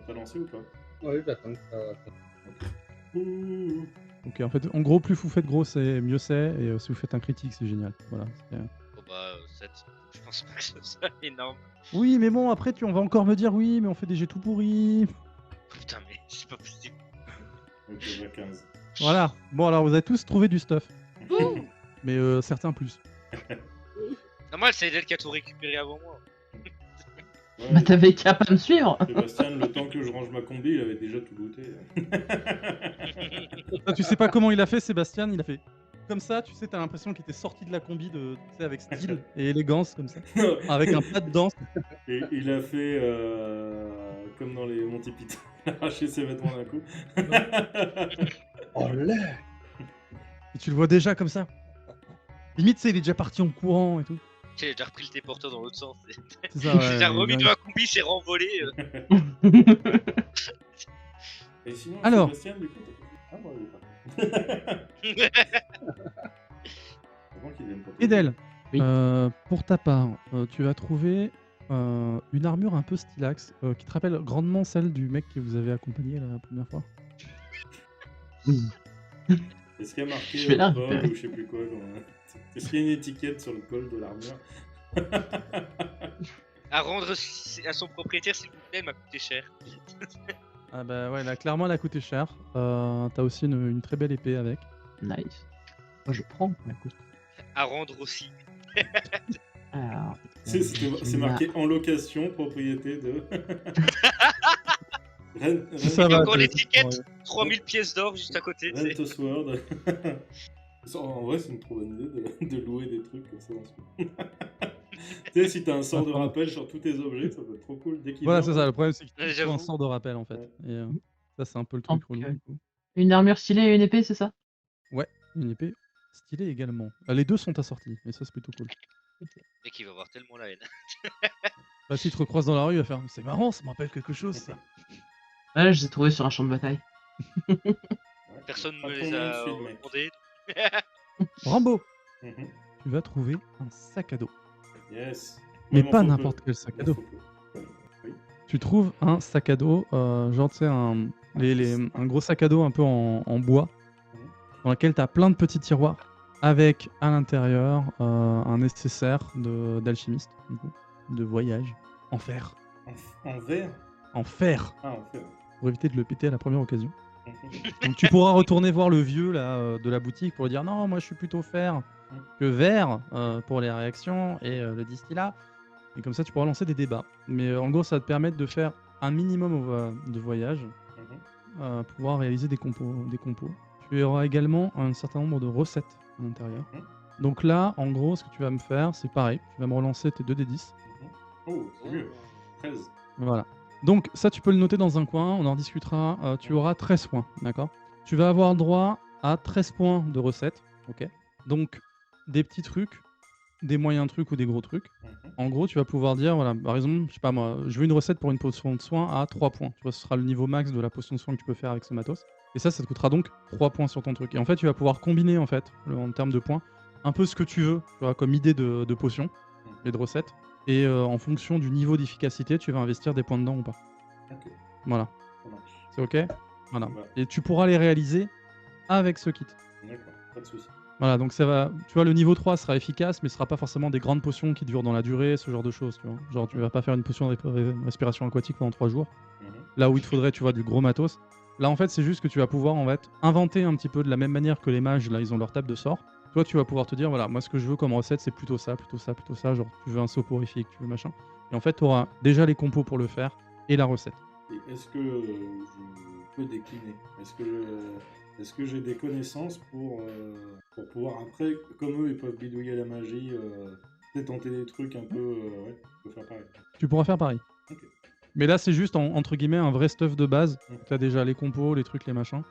T'as lancé ou pas? Oui, j'attends que ça. Ouh. Ok, en fait, en gros, plus vous faites gros, c'est mieux c'est. Et si vous faites un critique, c'est génial. Voilà. Oh bah, 7. Je pense pas que ce soit énorme. Oui, mais bon, après, on va encore me dire oui, mais on fait des jets tout pourris. Putain, mais c'est pas possible. Ok, bah 15. Voilà. Bon, alors, vous avez tous trouvé du stuff. Mais certains plus. Normal, c'est Edel qui a tout récupéré avant moi. Ouais, Bah, t'avais qu'à pas me suivre. Sébastien, le temps que je range ma combi, il avait déjà tout looté. Ah, tu sais pas comment il a fait, Sébastien, il a fait comme ça, tu sais, t'as l'impression qu'il était sorti de la combi tu sais, avec style et élégance, comme ça, avec un pas de danse. Et il a fait comme dans les Monty Python, il a arraché ses vêtements d'un coup. Oh là! Et tu le vois déjà comme ça. Limite, tu sais, il est déjà parti en courant et tout. J'ai déjà repris le téléporteur dans l'autre sens. C'est ça, J'ai ouais. déjà il remis vient- de ma combi, c'est renvolé. Et sinon, Alors. Sébastien, du coup, ah bon, il est pas. Avant qu'il vienne pas. Edel, Oui. pour ta part, tu vas trouver une armure un peu stylax qui te rappelle grandement celle du mec que vous avez accompagné la première fois. Est-ce qu'il y a marqué Je vais la col récupérer. ou je sais plus quoi Est-ce qu'il y a une étiquette sur le col de l'armure? À rendre à son propriétaire, s'il vous plaît, elle m'a coûté cher. Ah bah ouais, là, clairement, elle a coûté cher. T'as aussi une très belle épée avec. Nice. Moi, je prends. Écoute. À rendre aussi. Alors, C'est marqué en location, propriété de. Ça Il y a va, encore t'es- l'étiquette. ouais. 3000 pièces d'or juste à côté. tu sais. Rent Sword. En vrai, c'est une trop bonne idée de louer des trucs comme ça dans ce jeu. Tu sais, si t'as un sort de rappel sur tous tes objets, ça peut être trop cool. Dès qu'il Voilà, meurt, c'est ça. Le problème, c'est qu'il Ouais, faut un j'avoue. sort de rappel en fait. Ouais. Et ça, c'est un peu le truc Ok. relou. Du coup. une armure stylée et une épée, c'est ça? Une épée stylée également. Les deux sont assortis, et ça, c'est plutôt cool. Le mec, il va avoir tellement la haine. Bah, s'il te recroise dans la rue, il va faire c'est marrant, ça me rappelle quelque chose. Ça. Ouais, je les ai trouvés sur un champ de bataille. ouais, Personne pas me ton les nom a dessus, le mec. demandé. Rambo, Mhm. tu vas trouver un sac à dos. Yes. Mais Ouais, pas m'en faut n'importe peu. quel sac à M'en dos. faut peu. Oui. Tu trouves un sac à dos, genre tu sais, un gros sac à dos un peu en bois, dans lequel tu as plein de petits tiroirs, avec à l'intérieur un nécessaire d'alchimiste, du coup, de voyage, en fer. En verre. En fer, Ah, en fer. pour éviter de le péter à la première occasion. Mhm. Donc tu pourras retourner voir le vieux là, de la boutique pour lui dire non, moi je suis plutôt fer que verre pour les réactions et le distillat. Et comme ça tu pourras lancer des débats. Mais en gros ça va te permettre de faire un minimum de voyage, Mhm. pouvoir réaliser des compos. Tu auras également un certain nombre de recettes à l'intérieur. Mhm. Donc là, en gros, ce que tu vas me faire, c'est pareil. Tu vas me relancer tes 2d10. Oh, c'est mieux. 13. Voilà. Donc ça, tu peux le noter dans un coin, on en discutera. Tu auras 13 points, d'accord? Tu vas avoir droit à 13 points de recettes, ok? Donc des petits trucs des moyens trucs ou des gros trucs. Mhm. En gros, tu vas pouvoir dire, voilà, par exemple, je sais pas moi, je veux une recette pour une potion de soin à 3 points. Tu vois, ce sera le niveau max de la potion de soin que tu peux faire avec ce matos. Et ça te coûtera donc 3 points sur ton truc. Et en fait, tu vas pouvoir combiner, en fait, en termes de points, un peu ce que tu veux, tu vois, comme idée de potion et de recette. Et en fonction du niveau d'efficacité, tu vas investir des points dedans ou pas. Ok, Voilà. ça marche. C'est ok? Voilà. Ouais. Et tu pourras les réaliser avec ce kit. D'accord, pas de souci. Voilà, donc ça va. Tu vois, le niveau 3 sera efficace, mais ce sera pas forcément des grandes potions qui durent dans la durée, ce genre de choses, tu vois. Genre, tu vas pas faire une potion de respiration aquatique pendant 3 jours. Mhm. Là où il te faudrait, tu vois, du gros matos. Là, en fait, c'est juste que tu vas pouvoir, en fait, inventer un petit peu de la même manière que les mages, là, ils ont leur table de sort. Toi, tu vas pouvoir te dire, voilà, moi, ce que je veux comme recette, c'est plutôt ça, plutôt ça, plutôt ça. Genre, tu veux un soporifique, tu veux machin. Et en fait, tu auras déjà les compos pour le faire et la recette. Et est-ce que je peux décliner? Est-ce que j'ai des connaissances pour pouvoir après, comme eux, ils peuvent bidouiller la magie, tenter des trucs un peu... ouais, je peux faire pareil. Tu pourras faire pareil. Ok. Mais là, c'est juste, entre guillemets, un vrai stuff de base. Mhm. Tu as déjà les compos, les trucs, les machins.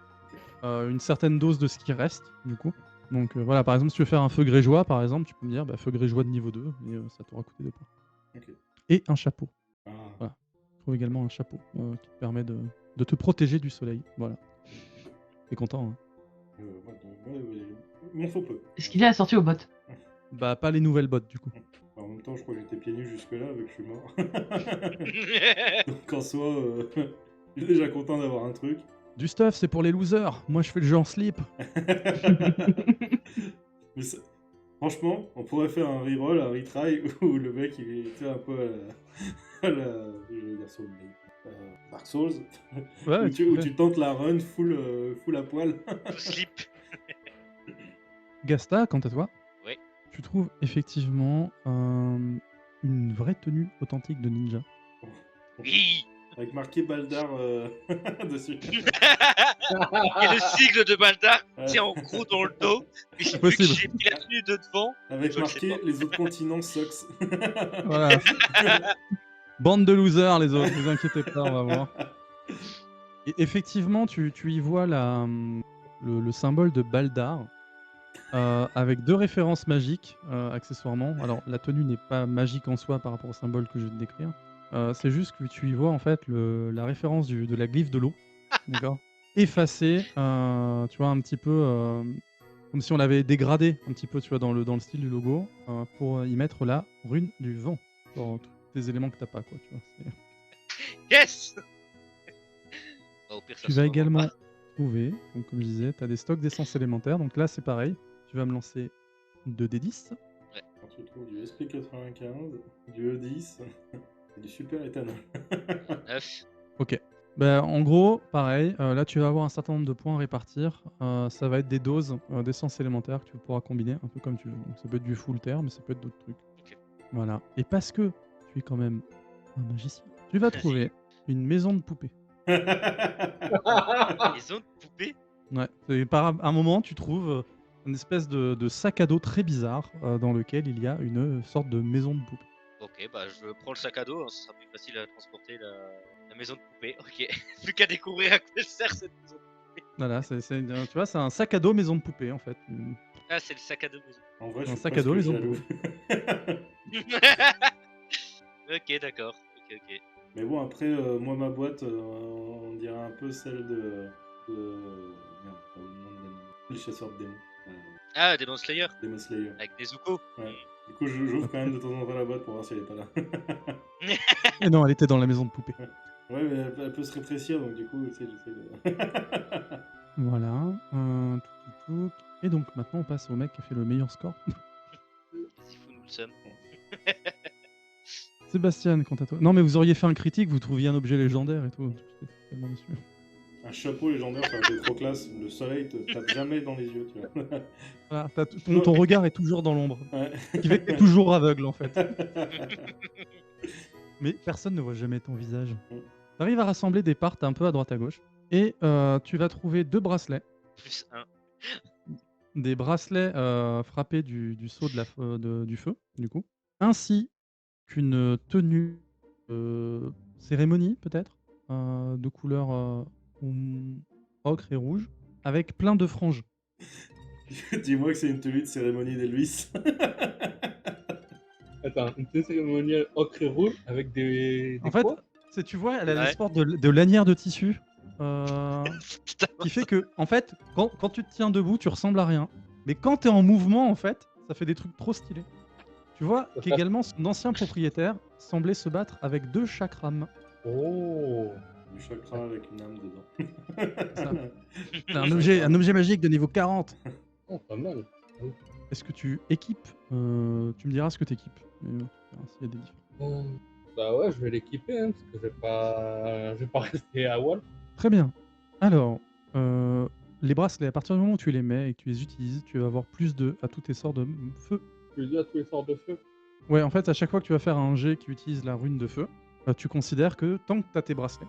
Une certaine dose de ce qui reste, du coup. Donc voilà, par exemple, si tu veux faire un feu grégeois, par exemple, tu peux me dire feu grégeois de niveau 2, et ça t'aura coûté 2 points. Ok. Et un chapeau. Ah, Voilà. Tu trouves également un chapeau qui te permet de te protéger du soleil. Voilà. T'es content, hein? ouais, il m'en faut peu. Est-ce qu'il est assorti aux bottes? Bah, pas les nouvelles bottes, du coup. En même temps, je crois que j'étais pieds nus jusque-là, vu que je suis mort. Donc en soi, je suis déjà content d'avoir un truc. Du stuff, c'est pour les losers. Moi, je fais le jeu en slip. Mais franchement, on pourrait faire un reroll, un retry, où le mec il fait un peu à la je vais dire Soul Blade. Dark Souls, Ouais, où, tu peux tu tentes la run full à poil. Tout slip. Gasta, quant à toi, Oui. tu trouves effectivement une vraie tenue authentique de ninja. Oui. Avec marqué Baldar dessus. Il y a le sigle de Baldar Ouais. qui est en gros dans le dos. Et C'est vu que possible. j'ai pris la tenue de devant. Avec Je le sais marqué pas. les autres continents sucks. Voilà. Bande de losers, les autres, ne vous inquiétez pas, on va voir. Et effectivement, tu y vois le symbole de Baldar, avec 2 références magiques, accessoirement. Alors, la tenue n'est pas magique en soi par rapport au symbole que je vais te décrire. C'est juste que tu y vois en fait la référence de la glyphe de l'eau, d'accord, effacée, tu vois, un petit peu comme si on l'avait dégradé un petit peu, tu vois, dans le style du logo, pour y mettre la rune du vent. Genre, tous les éléments que t'as pas, quoi, tu vois. Yes. Bah, au pire, ça Tu se vas revend également pas. trouver, donc comme je disais, tu as des stocks d'essence élémentaire. Donc là, c'est pareil. Tu vas me lancer 2d10. Quand tu trouves du SP95, du E10 et du super éthanol. 9. Ok. Ben, en gros, pareil. Là, tu vas avoir un certain nombre de points à répartir. Ça va être des doses d'essence élémentaire que tu pourras combiner un peu comme tu veux. Donc ça peut être du full terre, mais ça peut être d'autres trucs. Ok. Voilà. Et parce que tu es quand même un magicien, tu vas trouver une maison de poupée. Les autres poupées. Ouais. Et par un moment, tu trouves une espèce de sac à dos très bizarre dans lequel il y a une sorte de maison de poupée. Ok, bah je prends le sac à dos, hein, ce sera plus facile à transporter la maison de poupée. Ok, plus qu'à découvrir à quoi elle sert cette maison de poupée. Voilà, tu vois, c'est un sac à dos maison de poupée en fait. Ah, c'est le sac à dos maison. En vrai, Un je suis sac à dos, presque les jaloux. Ok, d'accord. Ok. Mais bon, après, moi, ma boîte, on dirait un peu celle de... Merde, pas le nom de l'anime. Les chasseurs de démons. Ah, Demon Slayer Demon Slayer. avec des Zuko. Ouais. Du coup, j'ouvre quand même de temps en temps la boîte pour voir si elle est pas là. Et non, elle était dans la maison de poupée. Ouais, mais elle peut se rétrécir, donc du coup, tu sais, j'essaie de... Voilà. Touc. Et donc maintenant, on passe au mec qui a fait le meilleur score. Si vous nous le sommes. Sébastien, quant à toi. Non, mais vous auriez fait un critique, vous trouviez un objet légendaire et tout. J'étais tellement déçu. Un chapeau légendaire, ça aurait été trop classe. Le soleil te tape jamais dans les yeux, tu vois. Voilà, ton regard est toujours dans l'ombre. Ouais. Ce qui fait que t'es toujours aveugle en fait. Mais personne ne voit jamais ton visage. Mm. Tu arrives à rassembler des parts un peu à droite à gauche. Et tu vas trouver 2 bracelets. Plus 1. Des bracelets frappés du sceau du feu, du coup. Ainsi qu'une tenue cérémonie, peut-être, de couleur ocre et rouge, avec plein de franges. Dis-moi que c'est une tenue de cérémonie d'Elvis. attends, une tenue cérémonielle ocre et rouge avec des En fait, quoi tu vois, elle a Ouais. l'esport de lanière de tissu qui fait que, en fait, quand tu te tiens debout, tu ressembles à rien. Mais quand tu es en mouvement, en fait, ça fait des trucs trop stylés. Tu vois qu'également, son ancien propriétaire semblait se battre avec 2 chakrams. Oh. Du chakra avec une âme dedans. Ça. C'est un objet magique de niveau 40. Oh, pas mal. Est-ce que tu équipes Tu me diras ce que tu équipes. S'il y a des différences. Bah ouais, je vais l'équiper, hein, parce que je vais pas rester à Wall. Très bien. Alors, les bracelets, à partir du moment où tu les mets et que tu les utilises, tu vas avoir +2 à tous tes sorts de feu. Tu dis à tous les sorts de feu. Ouais, en fait, à chaque fois que tu vas faire un jet qui utilise la rune de feu, tu considères que tant que tu as tes bracelets,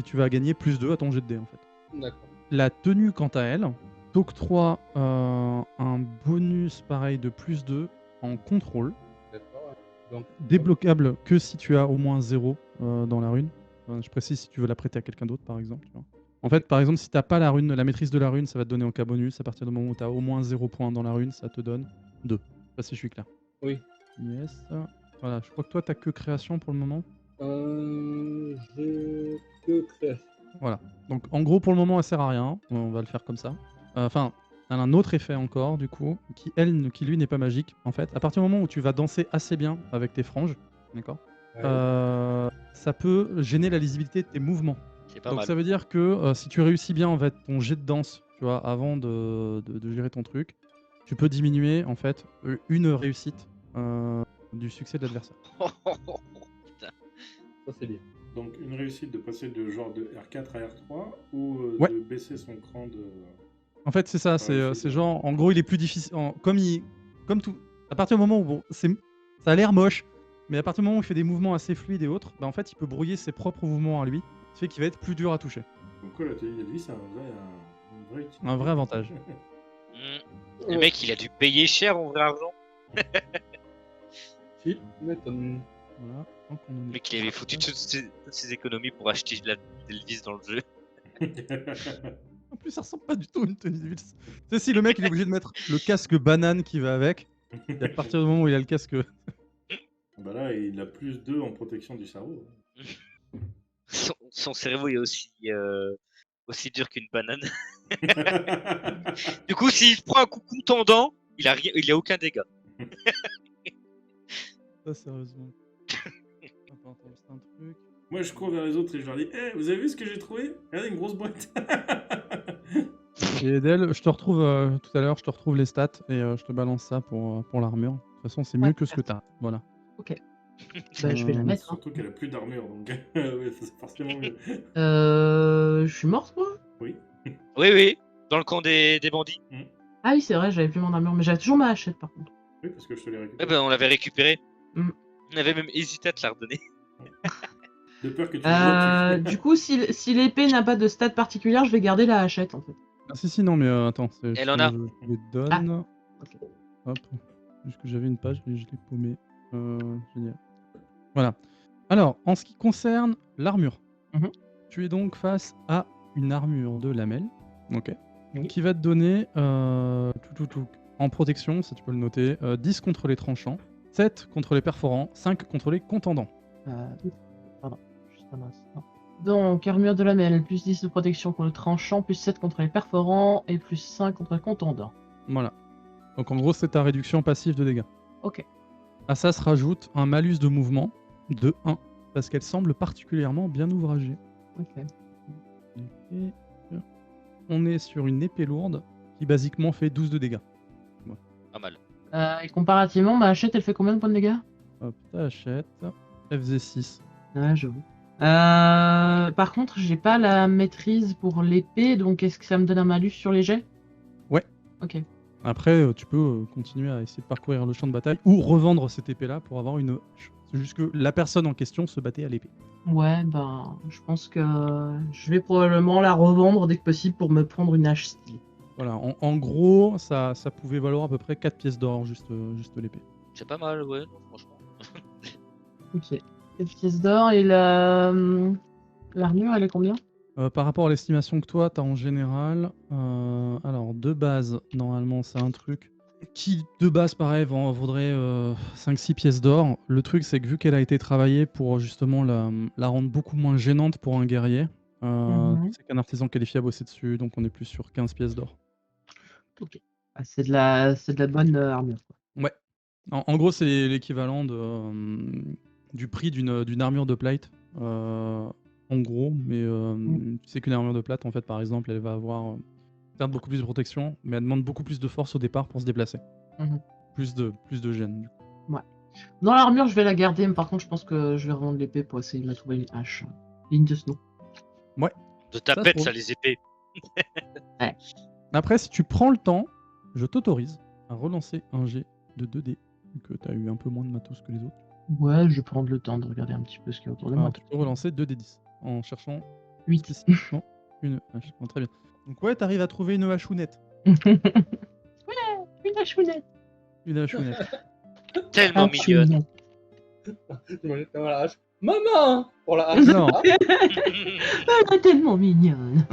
tu vas gagner +2 à ton jet de dés, en fait. D'accord. La tenue, quant à elle, t'octroie un bonus pareil de +2 en contrôle, D'accord. Ouais. Donc, débloquable que si tu as au moins 0 dans la rune. Je précise si tu veux la prêter à quelqu'un d'autre, par exemple. Tu vois. En fait, par exemple, si tu n'as pas la rune, la maîtrise de la rune, ça va te donner en cas bonus. À partir du moment où tu as au moins 0 points dans la rune, ça te donne 2. Je sais pas si je suis clair. oui. Yes. Voilà, je crois que toi, tu que création pour le moment. J'ai que création. Voilà. Donc, en gros, pour le moment, elle sert à rien. On va le faire comme ça. Enfin, elle a un autre effet encore, du coup, qui lui n'est pas magique. En fait, à partir du moment où tu vas danser assez bien avec tes franges, d'accord, Ouais. ça peut gêner la lisibilité de tes mouvements. C'est pas Donc mal. ça veut dire que si tu réussis bien en fait ton jet de danse, tu vois, avant de gérer ton truc, tu peux diminuer en fait une réussite du succès de l'adversaire. Putain. Ça, c'est bien. Donc une réussite de passer de genre de R4 à R3 ou Ouais. de baisser son cran de... En fait, c'est ça, c'est genre, en gros, il est plus difficile, comme tout, à partir du moment où, bon, ça a l'air moche, mais à partir du moment où il fait des mouvements assez fluides et autres, bah, en fait, il peut brouiller ses propres mouvements à lui, ce qui fait qu'il va être plus dur à toucher. Donc quoi, la tenue de vie, c'est Un vrai avantage. Le mec, il a dû payer cher en vrai argent. Tu m'étonnes. Voilà. Donc, on en Le est mec, il avait foutu toutes ses économies pour acheter de l'Elvis dans le jeu. En plus, ça ressemble pas du tout à une tenue de ville. Tu sais, si le mec il est obligé de mettre le casque banane qui va avec, et à partir du moment où il a le casque. Bah là, il a plus 2 en protection du cerveau. Son cerveau est aussi dur qu'une banane. Du coup, s'il se prend un coup contendant, il a aucun dégât. Ça, sérieusement. Attends, c'est un truc. Moi, je cours vers les autres et je leur dis hey, vous avez vu ce que j'ai trouvé? Regardez, une grosse boîte. Et Edel, je te retrouve tout à l'heure, je te retrouve les stats et je te balance ça pour l'armure. De toute façon, c'est mieux Ouais, que ce que t'as. Voilà. Ok. Bah, je vais la mettre. Hein. Surtout qu'elle a plus d'armure, donc ouais, c'est forcément mieux. Je suis morte, moi? Oui. Oui, dans le camp des bandits. Ah oui, c'est vrai, j'avais plus mon armure, mais j'avais toujours ma hachette par contre. Oui, parce que je te l'ai Ouais, récupéré. ben, on l'avait récupéré. Mm. On avait même hésité à te la redonner. De peur que tu me Du coup, si l'épée n'a pas de stat particulière, je vais garder la hachette en fait. Ah, si, non, mais attends. Elle en a. Je les donne. Ah, ok. Hop. Juste que j'avais une page, mais je l'ai paumé. Génial. Voilà. Alors, en ce qui concerne l'armure, tu es donc face à une armure de lamelles. Ok. Oui. Qui va te donner en protection, ça tu peux le noter, 10 contre les tranchants, 7 contre les perforants, 5 contre les contendants. Pardon, juste un instant. Donc, armure de lamelle, plus 10 de protection contre le tranchant, plus 7 contre les perforants et plus 5 contre le contendant. Voilà. Donc en gros, c'est ta réduction passive de dégâts. Ok. À ça se rajoute un malus de mouvement de 1, parce qu'elle semble particulièrement bien ouvragée. Ok. Et on est sur une épée lourde qui basiquement fait 12 de dégâts. Pas mal. Et comparativement, ma hachette, elle fait combien de points de dégâts? Hop, t'achètes. FZ6. Ah, j'avoue. Par contre, j'ai pas la maîtrise pour l'épée, donc est-ce que ça me donne un malus sur les jets? Ouais. Ok. Après, tu peux continuer à essayer de parcourir le champ de bataille ou revendre cette épée-là pour avoir une hache. C'est juste que la personne en question se battait à l'épée. Ouais, ben, je pense que je vais probablement la revendre dès que possible pour me prendre une hache style. Voilà, en gros, ça pouvait valoir à peu près 4 pièces d'or, juste l'épée. C'est pas mal, ouais, non, franchement. Ok. 4 pièces d'or et l'armure, elle est combien? Par rapport à l'estimation que toi, tu as en général, alors de base, normalement, c'est un truc qui de base, pareil, vaudrait 5-6 pièces d'or. Le truc, c'est que vu qu'elle a été travaillée pour justement la rendre beaucoup moins gênante pour un guerrier, c'est qu'un artisan qualifié a bossé dessus, donc on est plus sur 15 pièces d'or. Ok. Ah, c'est de la bonne armure. Ouais. En gros, c'est l'équivalent du prix d'une armure de plate. En gros, mais tu sais qu'une armure de plate, en fait, par exemple, elle va avoir certes beaucoup plus de protection, mais elle demande beaucoup plus de force au départ pour se déplacer. Mhm. Plus de gêne, du coup. Dans l'armure, je vais la garder, mais par contre, je pense que je vais revendre l'épée pour essayer de me trouver une hache. Ligne de snow. De tapette, Ça, ça, les épées. Après, si tu prends le temps, je t'autorise à relancer un jet de 2D, vu que tu as eu un peu moins de matos que les autres. Ouais, je vais prendre le temps de regarder un petit peu ce qu'il y a autour de moi. Alors, tu peux relancer 2D10 en cherchant 8. spécifiquement une hache. Bon, très bien. Donc ouais, t'arrives à trouver une hachounette. Ouais, une hachounette. Une hachounette. Tellement mignonne. J'imagine tellement la hache. Maman pour la hache. Non, Elle est tellement mignonne.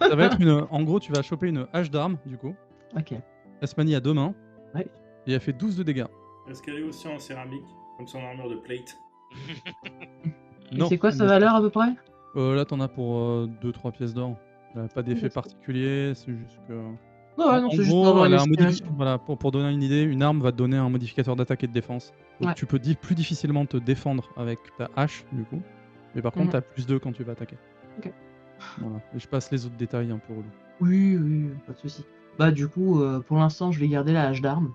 ça va être en gros, tu vas choper une hache d'arme, du coup. Ok. Elle se manie à 2 mains. Ouais. Et elle fait 12 de dégâts. Est-ce qu'elle est aussi en céramique, comme son armure de plate? Et c'est quoi sa valeur à peu près? Là, t'en as pour 2-3 pièces d'or. Elle a pas d'effet d'accord. particulier, c'est juste que... Ouais, non, En c'est juste gros, pour avoir elle une a estimation. voilà, pour donner une idée, une arme va te donner un modificateur d'attaque et de défense. Donc Ouais. tu peux plus difficilement te défendre avec ta hache, du coup. Mais par contre, t'as plus 2 quand tu vas attaquer. Ok. Voilà. Et je passe les autres détails un peu relous. Oui, pas de soucis. Bah, du coup, pour l'instant, je vais garder la hache d'arme.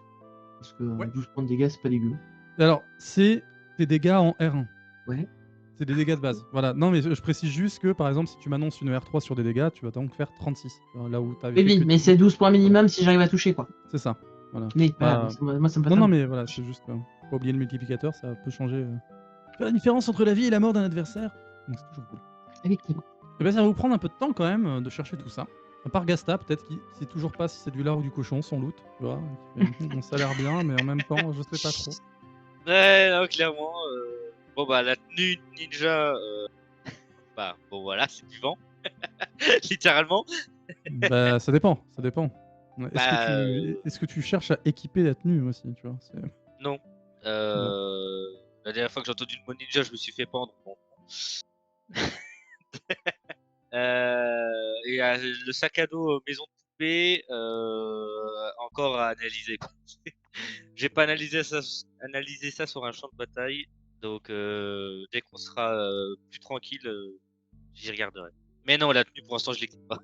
Parce que Ouais. 12 points de dégâts, c'est pas dégueu. Alors, c'est des dégâts en R1. Ouais. C'est des dégâts de base. Voilà. Non, mais je précise juste que, par exemple, si tu m'annonces une R3 sur des dégâts, tu vas donc faire 36. Là où t'avais fait Oui, que mais 10. c'est 12 points minimum si j'arrive à toucher, quoi. C'est ça. Voilà. Mais Pas- voilà, moi, ça me passe Non, pas. non, mais voilà, c'est juste... Faut pas oublier le multiplicateur, ça peut changer... faire la différence entre la vie et la mort d'un adversaire. Donc c'est toujours cool. Effectivement. Et ben, ça va vous prendre un peu de temps quand même de chercher tout ça. À part Gasta, peut-être qu'il sait toujours pas si c'est du lard ou du cochon, son loot. Tu vois, ça a l'air bien, mais en même temps, je sais pas trop. Ouais, non, clairement. Bon, bah, la tenue ninja. Bah, bon, voilà, c'est du vent. Littéralement. Bah, ça dépend, ça dépend. Est-ce Bah, que tu cherches à équiper la tenue aussi, tu vois Non. La dernière fois que j'ai entendu le mot ninja, je me suis fait pendre. Bon. Et le sac à dos maison de poupée, encore à analyser. J'ai pas analysé ça sur un champ de bataille, donc dès qu'on sera plus tranquille, j'y regarderai. Mais non, la tenue pour l'instant je l'équipe pas.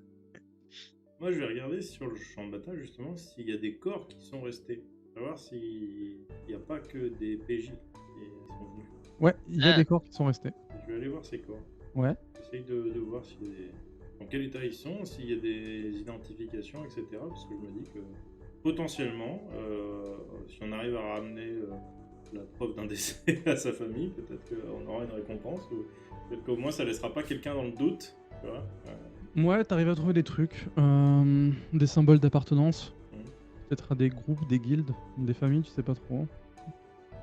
Moi, je vais regarder sur le champ de bataille, justement, s'il y a des corps qui sont restés. Savoir s'il n'y a pas que des PJ qui sont venus. Ouais, il y a Ah. des corps qui sont restés. Je vais aller voir ces corps. Ouais. J'essaye de voir dans quel état ils sont, s'il y a des identifications, etc. Parce que je me dis que potentiellement, si on arrive à ramener la preuve d'un décès à sa famille, peut-être qu'on aura une récompense, ou peut-être qu'au moins ça laissera pas quelqu'un dans le doute. Tu vois Ouais, t'arrives à trouver des trucs, des symboles d'appartenance, peut-être à des groupes, des guildes, des familles, tu sais pas trop.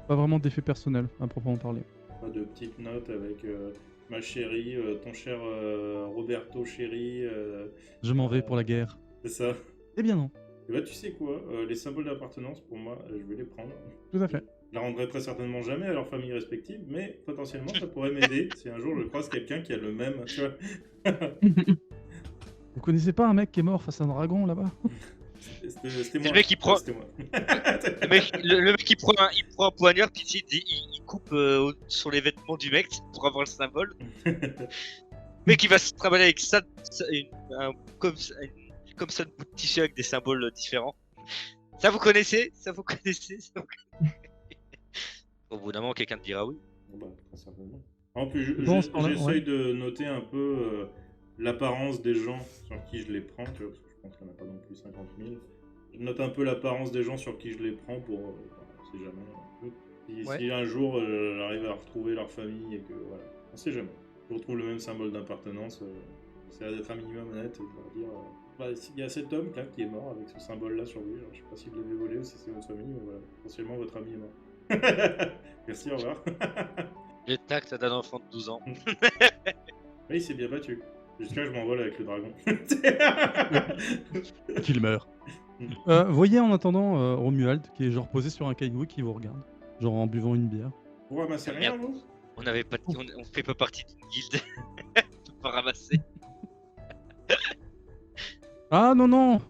Pas vraiment d'effet personnel à proprement parler. Pas de petites notes avec ma chérie, ton cher Roberto chéri. Je m'en vais pour la guerre. C'est ça. Eh bien non, Et bah tu sais quoi, les symboles d'appartenance pour moi, je vais les prendre. tout à fait. Je la rendrai très certainement jamais à leur famille respective, mais potentiellement ça pourrait m'aider si un jour je croise quelqu'un qui a le même. Tu vois. Vous connaissez pas un mec qui est mort face à un dragon là-bas? C'était moi. Le mec qui prend- C'était moi. Le mec il prend un poignard puis il coupe sur les vêtements du mec pour avoir le symbole. Le mec il va se travailler avec ça, comme ça de bout de tissu avec des symboles différents. Ça vous connaissez? Au bout d'un moment quelqu'un te dira oui. Bon, bah, très certainement. En plus, j'essaye ouais. de noter un peu l'apparence des gens sur qui je les prends, tu vois, parce que je pense qu'il n'y en a pas non plus 50 000. Je note un peu l'apparence des gens sur qui je les prends pour, on sait jamais. Si un jour j'arrive à retrouver leur famille et que, voilà, on sait jamais. Je retrouve le même symbole d'appartenance, j'essaie d'être un minimum honnête et de leur dire, il y a cet homme là, qui est mort avec ce symbole-là sur lui, alors, je sais pas s'il l'avait volé ou si c'est votre famille, mais voilà, potentiellement votre ami est mort. Merci, au revoir. Le tact d'un enfant de 12 ans. Oui, il s'est bien battu. Jusqu'à ce que je m'envole avec le dragon. Qu'il meurt. Voyez en attendant Romuald qui est genre posé sur un caillou et qui vous regarde, genre en buvant une bière. Vous ramassez rien, vous? On avait pas, on fait pas partie d'une guilde. On peut pas ramasser. Ah non non,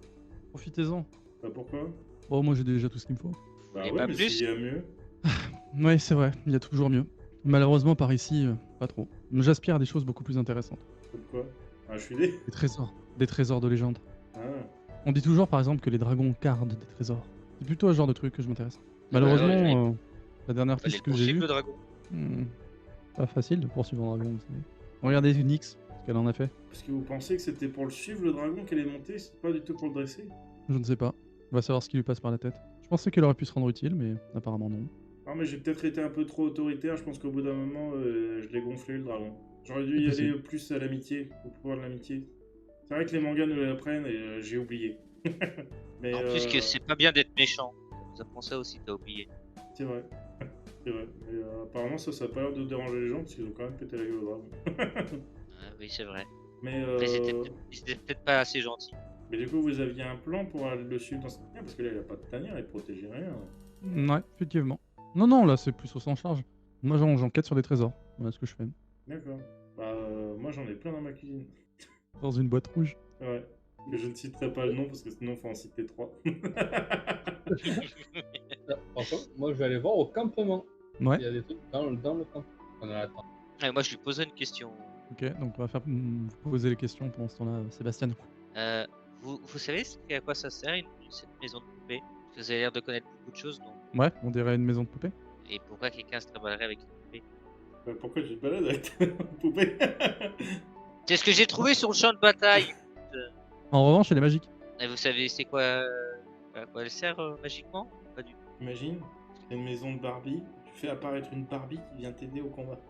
profitez-en. Bah, pourquoi? Bon moi j'ai déjà tout ce qu'il me faut. Bah Et ouais, pas mais plus. s'il y a mieux. Ouais c'est vrai, il y a toujours mieux. Malheureusement par ici, pas trop. J'aspire à des choses beaucoup plus intéressantes. Pourquoi? Un chulet? Des trésors de légende. Ah. On dit toujours par exemple que les dragons gardent des trésors. C'est plutôt à ce genre de truc que je m'intéresse. Bah, Malheureusement, la dernière Fallait piste le que j'ai poursuivre, eue, le dragon. pas facile de poursuivre un dragon, vous savez. Regardez Nyx, ce qu'elle en a fait. Parce que vous pensez que c'était pour le suivre, le dragon, qu'elle est montée, c'est pas du tout pour le dresser? Je ne sais pas. On va savoir ce qui lui passe par la tête. Je pensais qu'elle aurait pu se rendre utile, mais apparemment non. Ah, mais j'ai peut-être été un peu trop autoritaire, je pense qu'au bout d'un moment, je l'ai gonflé, le dragon. J'aurais dû y C'est aller possible. plus à l'amitié, au pouvoir de l'amitié. C'est vrai que les mangas nous l'apprennent et j'ai oublié. Mais, En plus, que c'est pas bien d'être méchant. Ça nous apprend ça aussi, t'as oublié. C'est vrai. C'est vrai. Mais apparemment, ça a pas l'air de déranger les gens parce qu'ils ont quand même pété la gueule au dragon. Ah, oui, c'est vrai. Mais, Après, ils étaient peut-être pas assez gentils. mais du coup, vous aviez un plan pour aller le suivre dans cette tanière parce que là, il a pas de tanière, il protégeait rien. Ouais, effectivement. Non, là c'est plus au sens charge. Moi j'enquête sur des trésors. Voilà ce que je fais. D'accord. Bah, moi, j'en ai plein dans ma cuisine. Dans une boîte rouge. Ouais. Mais je ne citerai pas le nom parce que sinon, faut en citer 3. Franchement, moi je vais aller voir au campement. Ouais, Il y a des trucs dans le campement. On attend. Ouais, moi, je lui poserai une question. ok, donc on va faire vous poser les questions pendant ce temps-là, Sébastien. Vous savez à quoi ça sert cette maison de poupée? Parce que vous avez l'air de connaître beaucoup de choses, non? Ouais, on dirait une maison de poupée. Et pourquoi quelqu'un se traballerait avec une poupée? Bah, pourquoi tu te balades avec ta poupée? C'est ce que j'ai trouvé sur le champ de bataille. En revanche, elle est magique. Et vous savez c'est quoi, à quoi elle sert magiquement? Pas du tout. Imagine, c'est une maison de Barbie, tu fais apparaître une Barbie qui vient t'aider au combat.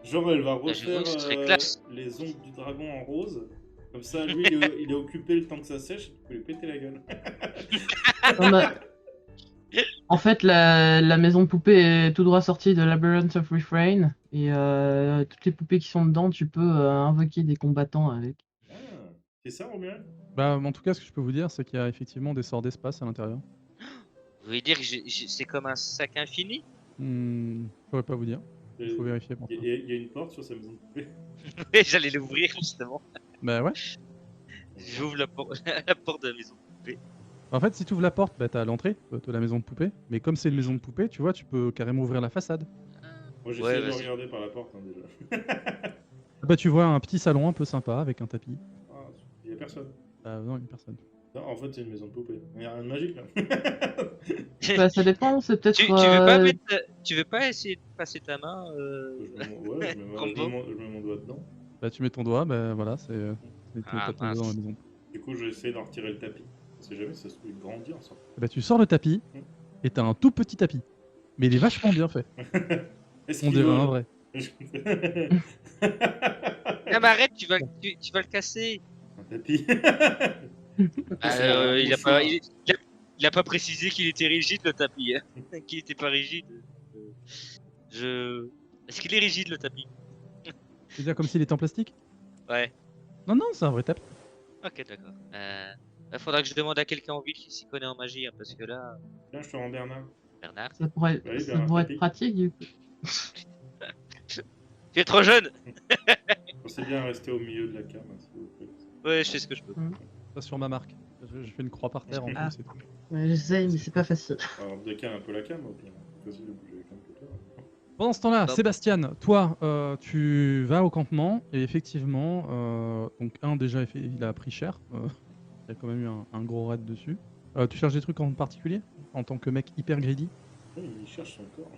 Genre, elle va Bah, j'avoue refaire que ce serait classe. les ongles du dragon en rose. Comme ça, lui, il est occupé le temps que ça sèche, et tu peux lui péter la gueule. Non, mais- En fait, la maison de poupée est tout droit sortie de Labyrinth of Refrain. Et toutes les poupées qui sont dedans, tu peux invoquer des combattants avec. Ah, c'est ça, Romuald? Bah, en tout cas, ce que je peux vous dire, c'est qu'il y a effectivement des sorts d'espace à l'intérieur. Vous voulez dire que c'est comme un sac infini? Je pourrais pas vous dire. Il faut Il vérifier pour ça. y a une porte sur sa maison de poupée. Oui, j'allais l'ouvrir justement. Bah ouais. J'ouvre la porte de la maison. En fait, si tu ouvres la porte, bah t'as l'entrée de la maison de poupée. Mais comme c'est une maison de poupée, tu vois, tu peux carrément ouvrir la façade. Moi, j'essaie Ouais, de vas-y. regarder par la porte, hein, déjà. Bah tu vois un petit salon un peu sympa avec un tapis. Ah, il y a personne. Bah non, une personne. Non, en fait, c'est une maison de poupée. Il y a rien de magique, là. Bah, ça dépend, c'est peut-être. Tu veux pas essayer de passer ta main Ouais, je mets mon doigt dedans. Bah tu mets ton doigt, bah voilà, c'est Ah, t'as ton doigt dans la maison. Du coup, je vais essayer d'en retirer le tapis. On sait jamais, ça se trouve grandir, ça. Bah tu sors le tapis et t'as un tout petit tapis. Mais il est vachement bien fait. Est-ce On qu'il dirait vole un vrai. Ah, mais arrête, tu vas le casser. Un tapis. Il a pas précisé qu'il était rigide le tapis. Hein. Qu'il était pas rigide. Est-ce qu'il est rigide le tapis? Tu veux dire comme s'il était en plastique? Ouais. Non, non, c'est un vrai tapis. Ok, d'accord. Faudra que je demande à quelqu'un en ville qui s'y connaît en magie, hein, parce que là, Tiens, je te rends Bernard. Bernard, Ça pourrait, Oui, ça Bernard pourrait Tapie. être pratique du coup. tu es trop jeune. Pensez bien à rester au milieu de la cam, hein, s'il vous plaît. Ouais, je fais ce que je peux. Pas sur ma marque. Je fais une croix par terre en Ah. plus. C'est tout. Ouais, j'essaye, mais c'est pas facile. Alors, décale un peu la cam, au pire. Facile de bouger la cam que toi. Pendant ce temps-là, Top. Sébastien, toi, tu vas au campement et effectivement, donc déjà, il a pris cher. Il y a quand même eu un gros raid dessus. Tu cherches des trucs en particulier en tant que mec hyper greedy? Oui, il cherche son corps.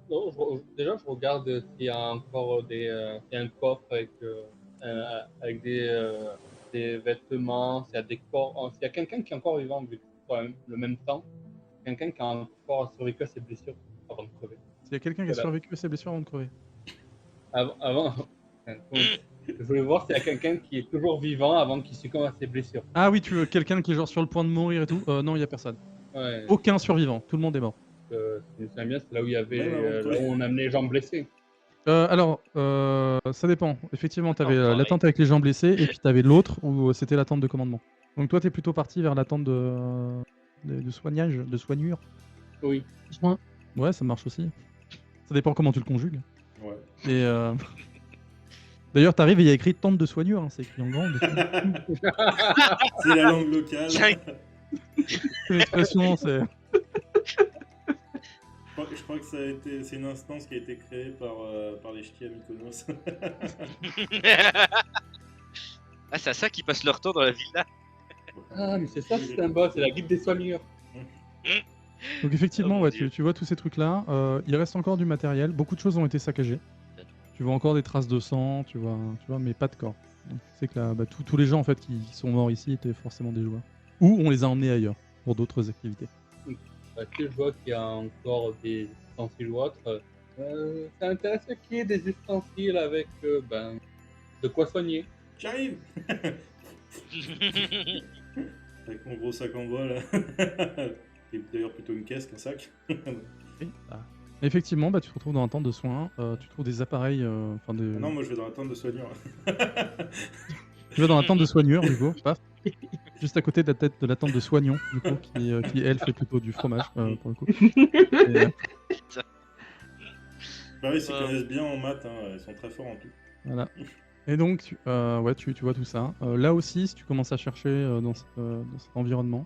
Non, déjà, je regarde s'il y a encore il y a un coffre avec des vêtements, s'il y a des corps, s'il y a quelqu'un qui est encore vivant, vu que c'est quand même le même temps, quelqu'un qui a encore survécu à ses blessures avant de crever. S'il y a quelqu'un qui a Voilà. survécu à ses blessures avant de crever. Avant, je voulais voir s'il y a quelqu'un qui est toujours vivant avant qu'il succombe à ses blessures. Ah oui, tu veux quelqu'un qui est genre sur le point de mourir et tout? Non, il y a personne. Ouais, Aucun survivant, tout le monde est mort. c'est bien, c'est là où il y avait, Ouais, ouais, là où on amenait les gens blessés. Alors, ça dépend. Effectivement, tu avais pareil. la tente avec les gens blessés et puis tu avais l'autre où c'était la tente de commandement. Donc toi, tu es plutôt parti vers la tente de soignage, de soignure. Oui. Soin. Ouais, ça marche aussi. Ça dépend comment tu le conjugues. Ouais. Et d'ailleurs, t'arrives et il y a écrit tente de soignure, hein, c'est écrit en grand. dessus. C'est la langue locale. Tiens. C'est l'expression, c'est. Je crois que c'est une instance qui a été créée par les ch'tis à Mykonos. Ah, c'est à ça qu'ils passent leur temps dans la villa. Ah, mais c'est ça ce symbole, c'est la guide des soigneurs. Donc effectivement, Oh mon ouais, Dieu. tu vois tous ces trucs-là. Il reste encore du matériel. Beaucoup de choses ont été saccagées. Tu vois encore des traces de sang, tu vois, mais pas de corps. Donc tu sais que là, bah, tous les gens en fait qui sont morts ici étaient forcément des joueurs. Ou on les a emmenés ailleurs pour d'autres activités. Si je vois qu'il y a encore des ustensiles ou autres, ça intéresse qu'il y ait des ustensiles avec de quoi soigner. J'arrive. Avec mon gros sac en bois là. Qui est d'ailleurs plutôt une caisse qu'un sac. Et, effectivement, bah, tu te retrouves dans un tente de soins. Tu trouves des appareils. Enfin, Ah non, moi je vais dans la tente de soigneur. Tu vas dans la tente de soigneur, du coup, paf. Juste à côté de la tête de la tente de soignant, du coup, qui elle fait plutôt du fromage pour le coup. Et, Bah oui, ils s'y connaissent bien en maths, hein. Ils sont très forts en tout. voilà. Et donc, ouais, tu vois tout ça. Là aussi, si tu commences à chercher dans cet environnement,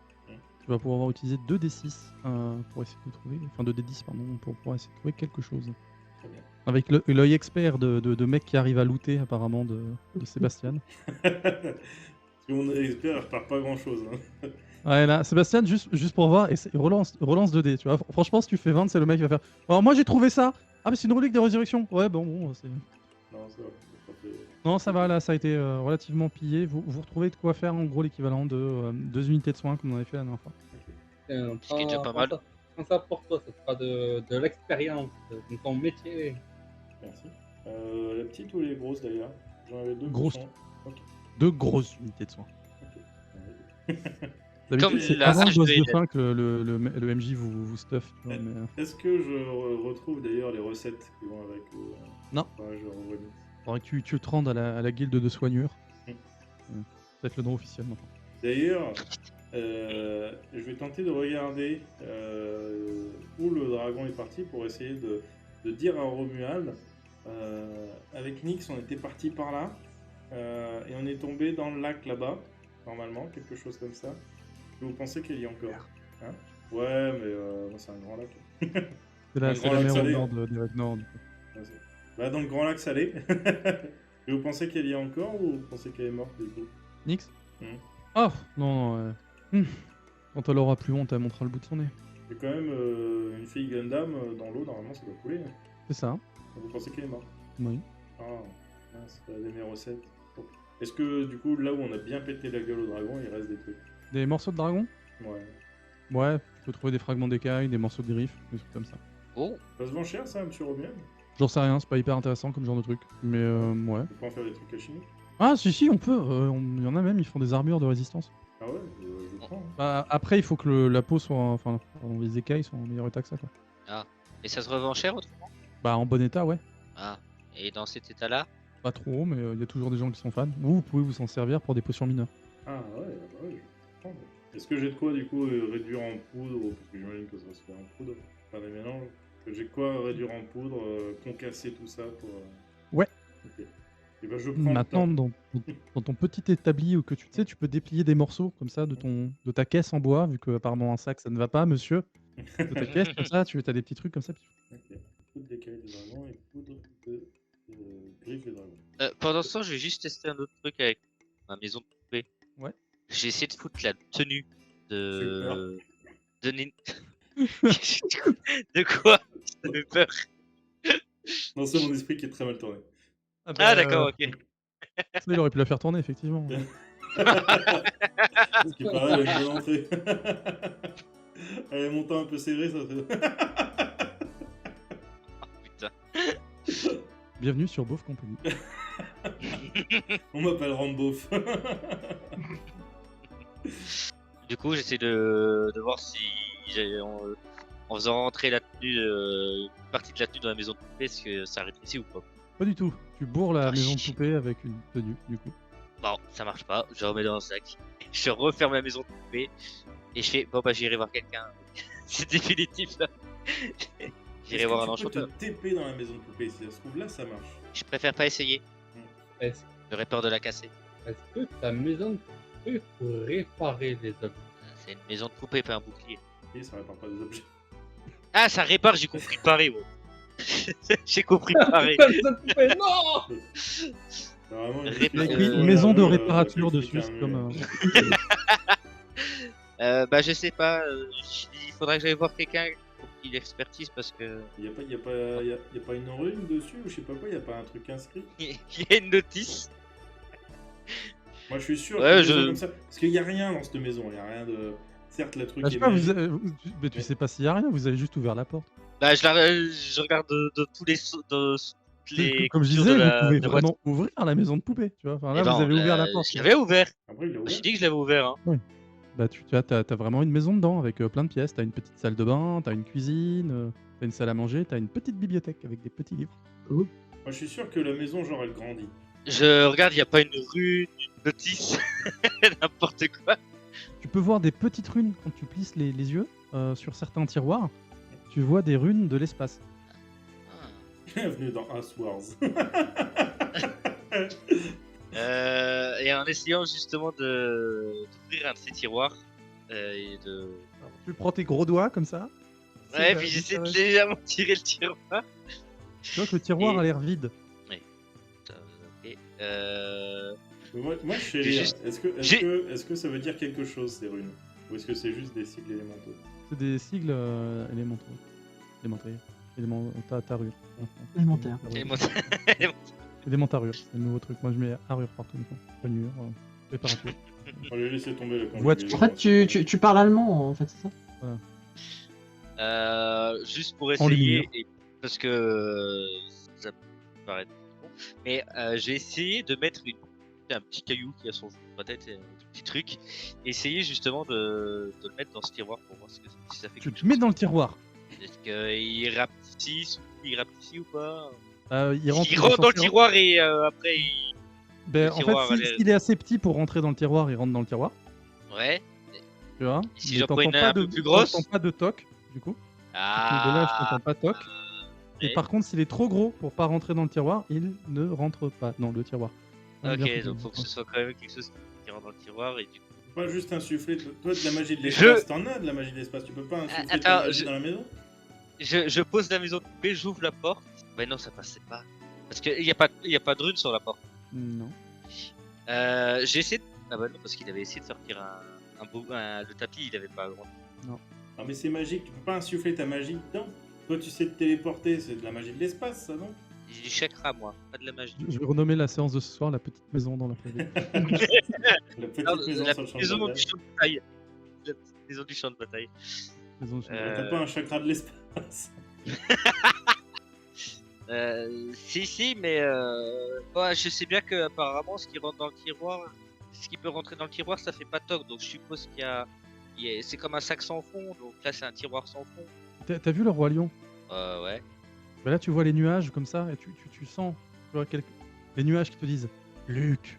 tu vas pouvoir utiliser 2d6 pour essayer de trouver, enfin 2d10 pardon, pour pouvoir essayer de trouver quelque chose. Très bien. Avec l'œil expert de mec qui arrive à looter apparemment de Sébastien. Parce que mon expert, il repart pas grand chose. Hein. Ouais, là, Sébastien, juste pour voir, relance 2D, tu vois. Franchement, si tu fais 20, c'est le mec qui va faire. Alors, moi j'ai trouvé ça. Ah, mais c'est une relique de résurrection. Ouais, bon, c'est. Non, ça va. Non, ça va, là, ça a été relativement pillé. Vous retrouvez de quoi faire en gros l'équivalent de 2 unités de soins comme on avait fait la dernière fois. Ce qui est déjà pas mal. Prends ça pour toi, ça sera de l'expérience, de ton métier. Merci. La petite ou les grosses d'ailleurs? J'en avais deux. Grosses. qui sont- Ok. 2 grosses unités de soins. Ok. D'habitude, Comme c'est la avant le hache boss de de Hélène. fin que le MJ vous stuff. Tu vois, mais, Est-ce que je retrouve d'ailleurs les recettes qui vont avec Non. Ouais, je revois une. faudrait que tu te rendes à la guilde de soigneurs. Mm. Ça va être le nom officiel maintenant. D'ailleurs, je vais tenter de regarder où le dragon est parti pour essayer de dire à Romuald. Avec Nyx, on était parti par là et on est tombé dans le lac là-bas, normalement, quelque chose comme ça. Et vous pensez qu'il y a encore hein? Ouais, mais c'est un grand lac. C'est la, Un c'est grand la lac mer au salé. nord des Rêves Nord, du coup. Ouais, bah, dans le grand lac salé. Et vous pensez qu'elle y est encore ou vous pensez qu'elle est morte du coup? Nyx Mm. Oh, non. Quand elle aura plus honte, elle montrera le bout de son nez. Il y a quand même une fille Gundam dans l'eau, normalement ça doit couler. Hein. C'est ça. Vous pensez qu'elle est morte? Oui. Ah, mince, elle a des recettes. Bon. Est-ce que du coup, là où on a bien pété la gueule au dragon, il reste des trucs? Des morceaux de dragon Ouais. Ouais, tu peux trouver des fragments d'écailles, des morceaux de griffes, des trucs comme ça. Oh, Ça se vend cher ça, monsieur Romuald? J'en sais rien, c'est pas hyper intéressant comme genre de truc. Mais ouais. On peut en faire des trucs alchimiques? Ah, si, on peut. Il y en a même, ils font des armures de résistance. Ah ouais, je prends. Hein. Bah, après, il faut que la peau soit. Enfin, les écailles soient en meilleur état que ça, quoi. et ça se revend cher autrement? Bah, en bon état, ouais. Ah, et dans cet état-là? Pas trop, mais il y a toujours des gens qui sont fans. Vous pouvez vous en servir pour des potions mineures. Ah ouais, bah ouais, je vais prendre. Est-ce que j'ai de quoi du coup réduire en poudre? Parce que j'imagine que ça va se faire en poudre, faire des mélanges. Que j'ai de quoi réduire en poudre, concasser tout ça pour. Ouais. Ok. Et ben je prends. Maintenant, le temps. dans ton petit établi où que tu sais, tu peux déplier des morceaux comme ça de ta caisse en bois, vu que apparemment un sac ça ne va pas, monsieur. De ta caisse, comme ça, tu as des petits trucs comme ça. Ok. Poudre d'écailles de dragon et poudre de griffes de dragon. Pendant ce temps, je vais juste tester un autre truc avec ma maison de poupée. Ouais. J'ai essayé de foutre la tenue de. De Nin- De quoi? Ça fait peur. Non, c'est mon esprit qui est très mal tourné. Ah, d'accord, ok. Ça, il aurait pu la faire tourner, effectivement. Ce qui paraît, elle a une bonne entrée. Elle est montée un peu serrée, ça fait. Putain. Bienvenue sur Beauf Company. On m'appelle Rambof. Du coup, j'essaie de voir si en faisant rentrer la tenue, une partie de la tenue dans la maison de poupée, est-ce que ça rétrécit ou pas? Pas du tout. Tu bourres la Ah, maison de chier. poupée avec une tenue, du coup. Bon, ça marche pas, je remets dans le sac. Je referme la maison de poupée et je fais bon bah j'irai voir quelqu'un. C'est définitif là. J'irai voir un Est-ce que tu peux enchanteur. te TP dans la maison de poupée? Si ça se trouve là, ça marche. Je préfère pas essayer. Est-ce J'aurais peur de la casser. est-ce que ta maison peut réparer les objets? C'est une maison de poupée, pas un bouclier. Et ça répare pas des objets. Ah, ça répare, j'ai compris parer, moi. J'ai compris parer. Ta maison de poupée, non! C'est vraiment une Il y a Il y a explication, écrit Euh, maison de euh, réparature qui dessus, explique c'est un comme... mieux. Bah, je sais pas. Il faudrait que j'aille voir quelqu'un pour qu'il expertise parce que Y a pas une rune dessus ou je sais pas quoi, y a pas un truc inscrit? il y a une notice. Moi je suis sûr Ouais, que des maisons je- comme ça, parce qu'il y a rien dans cette maison, y a rien de. Certes, le truc Bah, je est sais pas, magique. mais tu sais pas s'il y a rien, vous avez juste ouvert la porte. Bah, je regarde de tous les toutes les Comme je coutures disais, de vous la pouvez de la vraiment ouvrir la maison de poupée, tu vois. Enfin, là, Eh ben, vous avez ouvert la porte. Je l'avais ouvert. Après, il l'a J'ai ouvert. dit que je l'avais ouvert. Hein. Bah, tu vois, t'as vraiment une maison dedans avec plein de pièces. T'as une petite salle de bain, t'as une cuisine, t'as une salle à manger, t'as une petite bibliothèque avec des petits livres. Moi je suis sûr que la maison, genre, elle grandit. Je regarde, il y a pas une rue, une notice, n'importe quoi. Tu peux voir des petites runes quand tu plisses les yeux sur certains tiroirs. Tu vois des runes de l'espace. Bienvenue dans House Wars. Et en essayant justement d'ouvrir un de ces tiroirs et de. Alors, tu prends tes gros doigts comme ça. Ouais, puis j'essaie de légèrement tirer le tiroir. Tu vois que le tiroir Et- a l'air vide. Ok. Moi je sais J'ai lire. juste- Est-ce que ça veut dire quelque chose, ces runes? Ou est-ce que c'est juste des sigles élémentaux? C'est des sigles élémentaires. Élémentarure. Élémentaire. Élémentarure, c'est le nouveau truc. Moi, je mets arure partout maintenant. Poignure, réparature. On va laisser tomber la Voiture. conjugaison. En fait, tu parles allemand, en fait, c'est ça? Juste pour En essayer, lumière. parce que ça peut paraître bon, mais j'ai essayé de mettre un petit caillou qui a sur ma tête, un petit truc, et essayer justement de le mettre dans ce tiroir pour voir si ça fait Tu quelque te chose. mets dans le tiroir. Est-ce qu'il rapetisse ou pas? Il rentre, Il rentre dans le tiroir et après il... Ben, le en tiroir, fait, elle est- s'il est assez petit pour rentrer dans le tiroir, il rentre dans le tiroir. Ouais. Tu vois. Si Mais j'en prends t'entends une pas un peu plus grosse. t'entends pas de toc, du coup. De là, je t'entends pas toc. Et ouais. par contre, s'il est trop gros pour pas rentrer dans le tiroir, il ne rentre pas dans le tiroir. Ouais, bien Ok, foutu, donc faut que ce soit quand même quelque chose qui rentre dans le tiroir et du coup... Pas juste insuffler. Toi, de la magie de l'espace, t'en as de la magie de l'espace. Tu peux pas insuffler de Attends, la magie dans la maison? Je pose la maison de poupée, j'ouvre la porte. Mais non, ça passait pas. Parce qu'il y a pas de rune sur la porte. Non. J'ai essayé de... Ah bah non, parce qu'il avait essayé de sortir le tapis, il avait pas grand. Ah, mais c'est magique. Tu peux pas insuffler ta magie dedans. Toi, tu sais te téléporter. C'est de la magie de l'espace, ça, non? J'ai du chakra, moi, pas de la magie. Je vais renommer la séance de ce soir la petite maison dans la prairie. La petite Non, maison la sur le champ maison de du bataille. champ de bataille. La petite maison du champ de bataille. Maison de chez- T'as pas un chakra de l'espace? Si, mais ouais, je sais bien que apparemment, ce qui rentre dans le tiroir, ce qui peut rentrer dans le tiroir, ça fait pas toc. Donc je suppose c'est comme un sac sans fond. Donc là, c'est un tiroir sans fond. T'as vu le roi lion? Ouais. Ben là, tu vois les nuages comme ça et tu sens, tu vois, les nuages qui te disent Luc,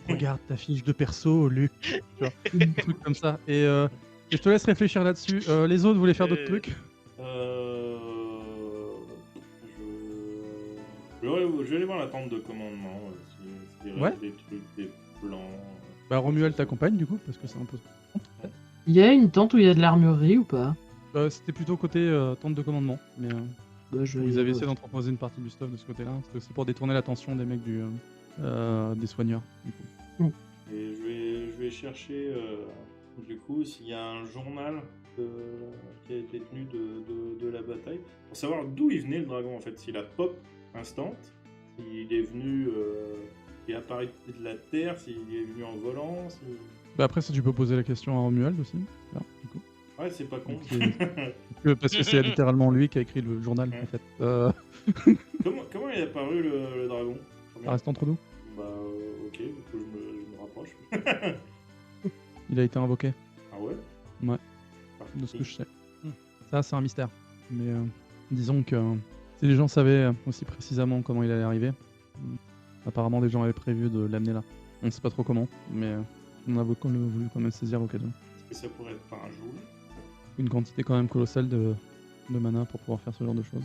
regarde ta fiche de perso, Luc. Tu vois, un truc comme ça. Et je te laisse réfléchir là-dessus. Les autres, vous voulez faire d'autres trucs? Je vais aller voir la tente de commandement. S'il Ouais. reste des trucs, des plans. Bah, Romuald t'accompagne du coup, parce que c'est un peu. Il y a une tente où il y a de l'armurerie ou pas? C'était plutôt côté tente de commandement. Mais Bah, je vais ils y avaient aller. essayé d'entreposer une partie du stuff de ce côté-là. C'était aussi pour détourner l'attention des mecs des soigneurs. Du coup. Et je vais chercher, du coup, s'il y a un journal qui a été tenu de la bataille, pour savoir d'où il venait le dragon, en fait. S'il a pop instant, s'il est venu, il est apparu de la terre, s'il est venu en volant, Bah, après, ça, tu peux poser la question à Romuald aussi. Là, du coup. Ouais, c'est pas con. Parce que c'est littéralement lui qui a écrit le journal, Ouais. en fait. Comment il est apparu le dragon? Ça reste entre nous. Bah, ok, du coup, je me rapproche. Il a été invoqué, Ah ouais? Ouais. Parfait. de ce que je sais. Ça, c'est un mystère. Mais disons que Si les gens savaient aussi précisément comment il allait arriver, apparemment des gens avaient prévu de l'amener là. On ne sait pas trop comment, mais on a voulu quand même saisir l'occasion. Est-ce que ça pourrait être par un jouet? Une quantité quand même colossale de mana pour pouvoir faire ce genre de choses.